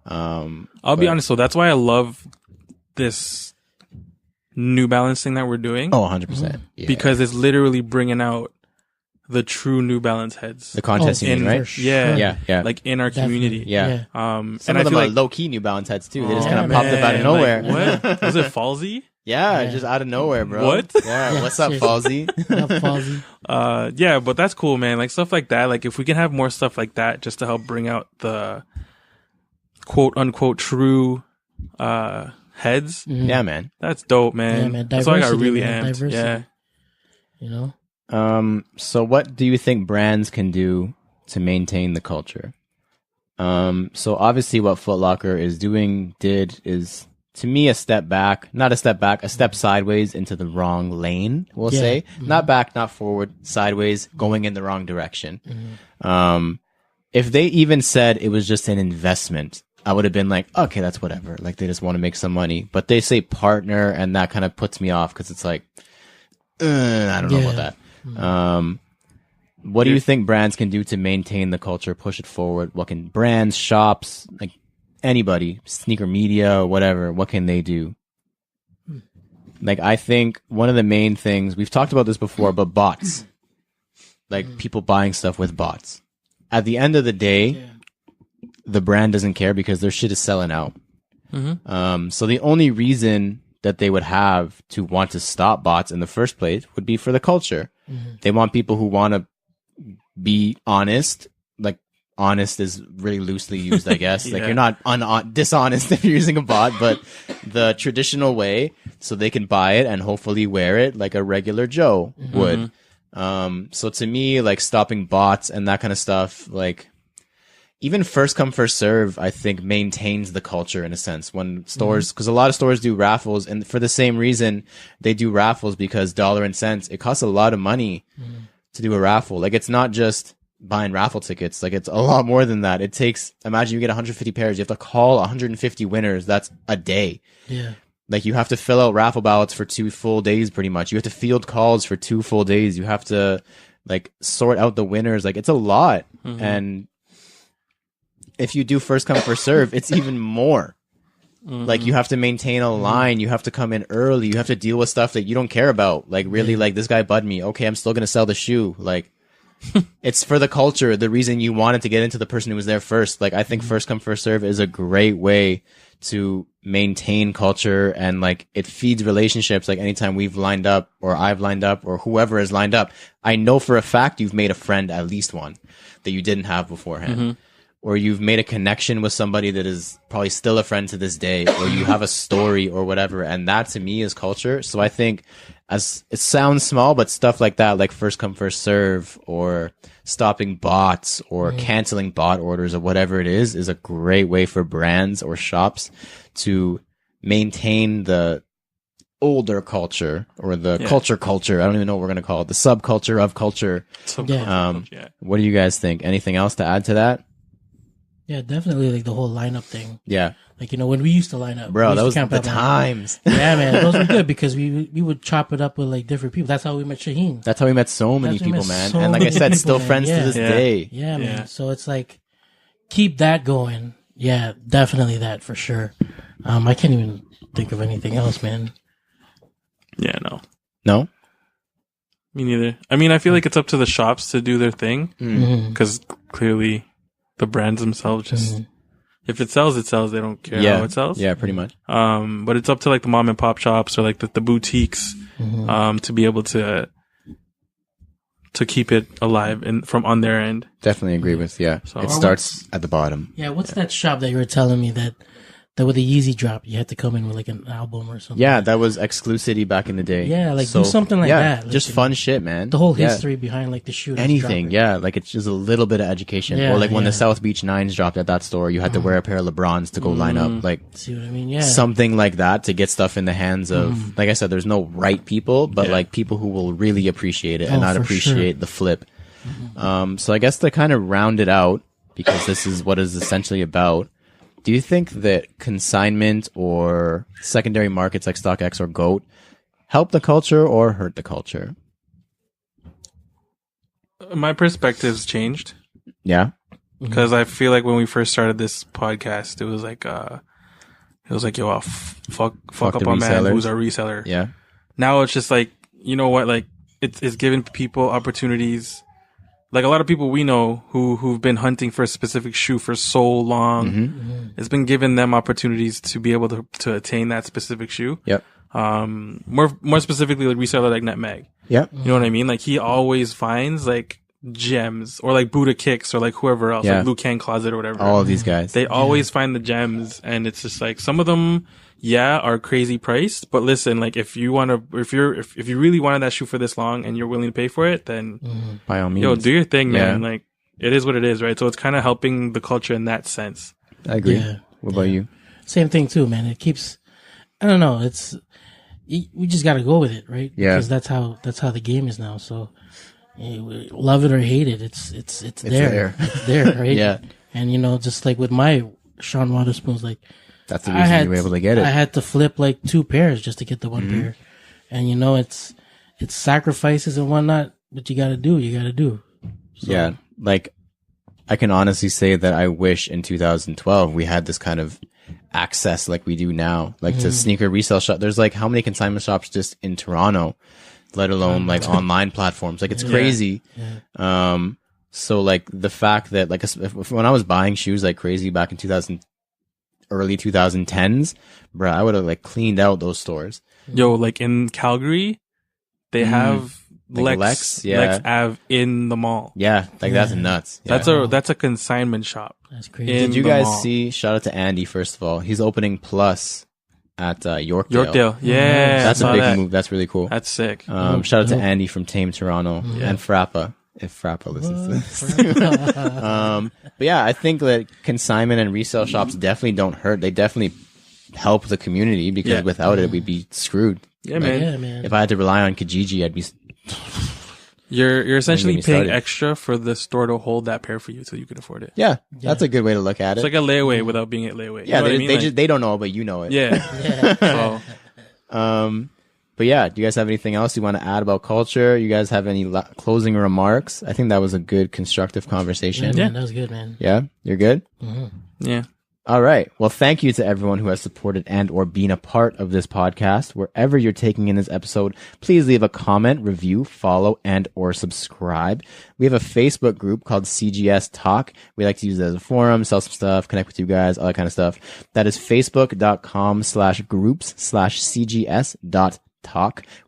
I'll be honest. So that's why I love this New Balance thing that we're doing. Oh, 100%. Yeah. Because it's literally bringing out the true New Balance heads. The contest scene, right? Sure. Yeah. Like in our community. Yeah. Some and of them feel are like low-key New Balance heads, too. They just Oh, kind of popped up out of man, nowhere. Like, what? Was it Falsey? Yeah, just out of nowhere, bro. What? Yeah, what's up, Falsey? Yeah, but that's cool, man. Like stuff like that. Like if we can have more stuff like that just to help bring out the quote unquote true heads. Yeah, man. That's dope, man. Yeah, man. That's why I got really man. amped. Yeah. You know? So what do you think brands can do to maintain the culture? So obviously what Foot Locker is is to me a step back, not a step back, a step sideways into the wrong lane, we'll say. Not back, not forward, sideways, going in the wrong direction. If they even said it was just an investment, I would have been like, okay, that's whatever. Like they just want to make some money. But they say partner, and that kind of puts me off because it's like, I don't know about that. What do you think brands can do to maintain the culture, push it forward? What can brands, shops, like anybody, sneaker media, whatever, what can they do? Like, I think one of the main things, we've talked about this before, but bots. Like, people buying stuff with bots. At the end of the day, the brand doesn't care because their shit is selling out. So the only reason that they would have to want to stop bots in the first place would be for the culture. They want people who want to be honest. Like, honest is really loosely used, I guess. Like, you're not dishonest if you're using a bot, but the traditional way, so they can buy it and hopefully wear it like a regular Joe would. So to me, like, stopping bots and that kind of stuff, like, even first come, first serve, I think maintains the culture in a sense. When stores, because a lot of stores do raffles, and for the same reason, they do raffles because dollar and cents, it costs a lot of money to do a raffle. Like, it's not just buying raffle tickets. Like, it's a lot more than that. It takes, imagine you get 150 pairs. You have to call 150 winners. That's a day. Yeah. Like, you have to fill out raffle ballots for 2 full days, pretty much. You have to field calls for 2 full days. You have to, like, sort out the winners. Like, it's a lot. And if you do first come, first serve, it's even more. Like, you have to maintain a line. You have to come in early. You have to deal with stuff that you don't care about. Like, really, like, this guy bugged me. Okay, I'm still going to sell the shoe. Like, it's for the culture. The reason you wanted to get into the person who was there first. Like, I think first come, first serve is a great way to maintain culture, and like, it feeds relationships. Like, anytime we've lined up, or I've lined up, or whoever has lined up, I know for a fact you've made a friend, at least one, that you didn't have beforehand. Or you've made a connection with somebody that is probably still a friend to this day, or you have a story or whatever. And that to me is culture. So I think, as it sounds small, but stuff like that, like first come, first serve, or stopping bots, or canceling bot orders, or whatever it is a great way for brands or shops to maintain the older culture, or the culture. I don't even know what we're going to call it. The subculture of culture. What do you guys think? Anything else to add to that? Yeah, definitely, like the whole lineup thing. Yeah. Like, you know, when we used to line up. Bro, that was the times. Yeah, man. Those were good because we would chop it up with like different people. That's how we met Shaheen. That's how we met so many people, man. And like I said, still friends to this day. Yeah, man. So it's like, keep that going. Yeah, definitely that for sure. I can't even think of anything else, man. Yeah, no. No? Me neither. I mean, I feel like it's up to the shops to do their thing, because clearly the brands themselves just, if it sells, it sells. They don't care how it sells. Yeah, pretty much. But it's up to like the mom and pop shops, or like the boutiques, to be able to keep it alive and from on their end. Definitely agree with, So, it starts at the bottom. Yeah, what's that shop that you were telling me that with the Yeezy drop, you had to come in with like an album or something? Yeah, that was exclusivity back in the day. Yeah, like do something like that. Like, just fun shit, man. The whole history behind like the shoe. Anything, like it's just a little bit of education. Or like when the South Beach Nines dropped at that store, you had to wear a pair of LeBrons to go line up. Like, see what I mean? Yeah. Something like that to get stuff in the hands of, like I said, there's no right people, but like people who will really appreciate it and not appreciate the flip. So I guess to kind of round it out, because this is what it's essentially about, do you think that consignment or secondary markets like StockX or GOAT help the culture or hurt the culture? My perspective's changed. Yeah. Because I feel like when we first started this podcast, it was like, yo, I'll fuck up our man who's our reseller. Yeah. Now it's just like, you know what? Like, it's giving people opportunities. Like a lot of people we know who've been hunting for a specific shoe for so long, it's been giving them opportunities to be able to attain that specific shoe. Yep. More specifically, like reseller like Nutmeg. Yep. You know what I mean? Like he always finds like gems or like Buddha Kicks or like whoever else, like Luke Kang Closet or whatever. All of these guys. They always find the gems, and it's just like some of them, are crazy priced. But listen, like if you really wanted that shoe for this long and you're willing to pay for it, then by all means, do your thing, man. Like it is what it is, right? So it's kind of helping the culture in that sense. I agree. Yeah. What about you? Same thing too, man. It keeps, I don't know. We just got to go with it, right? Yeah. Because that's how the game is now. So love it or hate it, it's there. It's there, right? Yeah. And just like with my Sean Waterspoons, like that's the reason you were able to get it. I had to flip like 2 pairs just to get the one pair. And it's sacrifices and whatnot, but you gotta do. So, yeah. Like I can honestly say that I wish in 2012 we had this kind of access like we do now, like to sneaker resale shop. There's like how many consignment shops just in Toronto, let alone like online platforms. Like it's crazy. Yeah. So like the fact that like when I was buying shoes like crazy back in early 2010s, bro, I would have like cleaned out those stores. Yo, like in Calgary, they have like Lex Ave in the mall. Yeah, like that's nuts. Yeah. That's a consignment shop. That's crazy. Did you guys see? Shout out to Andy first of all. He's opening Plus at Yorkdale. Yorkdale, yeah, that's a big move. That's really cool. That's sick. Shout out to Andy from Tame Toronto and Frappa. If Frappa listens to this. But yeah, I think that consignment and resale shops definitely don't hurt. They definitely help the community because without it, we'd be screwed. Yeah, man. If I had to rely on Kijiji, I'd be. You're essentially paying extra for the store to hold that pair for you till you can afford it. Yeah, that's a good way to look at it. It's like a layaway without being a layaway. Yeah, they don't know, but you know it. Yeah. So. But yeah, do you guys have anything else you want to add about culture? You guys have any closing remarks? I think that was a good constructive conversation. Yeah, man, that was good, man. Yeah, you're good? Yeah. All right. Well, thank you to everyone who has supported and or been a part of this podcast. Wherever you're taking in this episode, please leave a comment, review, follow, and or subscribe. We have a Facebook group called CGS Talk. We like to use it as a forum, sell some stuff, connect with you guys, all that kind of stuff. That is facebook.com/groups/cgs.talk.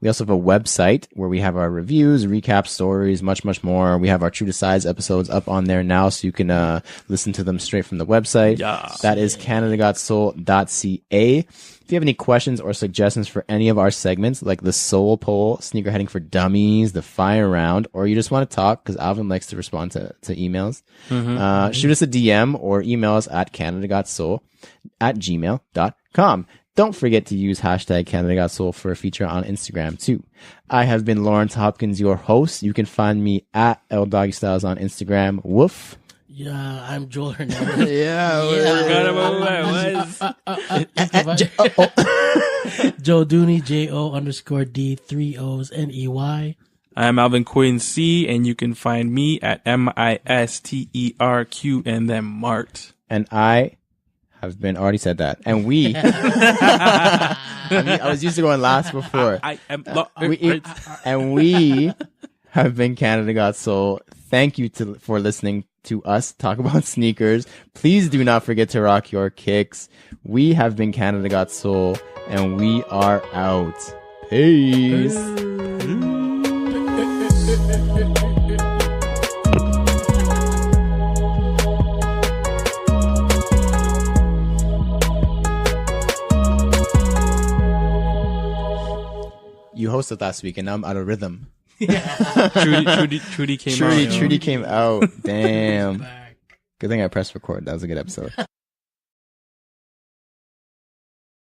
We also have a website where we have our reviews, recap stories, much, much more. We have our True to Size episodes up on there now, so you can listen to them straight from the website. Yes. That is CanadaGotSoul.ca. If you have any questions or suggestions for any of our segments, like the Soul Poll, Sneaker Heading for Dummies, the Fire Round, or you just want to talk, because Alvin likes to respond to emails, shoot us a DM or email us at CanadaGotSoul@gmail.com. Don't forget to use hashtag CanadaGotSoul for a feature on Instagram too. I have been Lawrence Hopkins, your host. You can find me at LDoggyStyles on Instagram. Woof. Yeah, I'm Joel Hernandez. Forgot about what Joe Dooney, JO_D3OsNEY. I'm Alvin Quincy, and you can find me at MISTERQ and then Mart. And I have been already said that, and we. I was used to going last before. And we have been Canada Got Soul. Thank you for listening to us talk about sneakers. Please do not forget to rock your kicks. We have been Canada Got Soul, and we are out. Peace. You hosted last week, and now I'm out of rhythm. Trudy came out. Trudy came out. Damn. Good thing I pressed record. That was a good episode.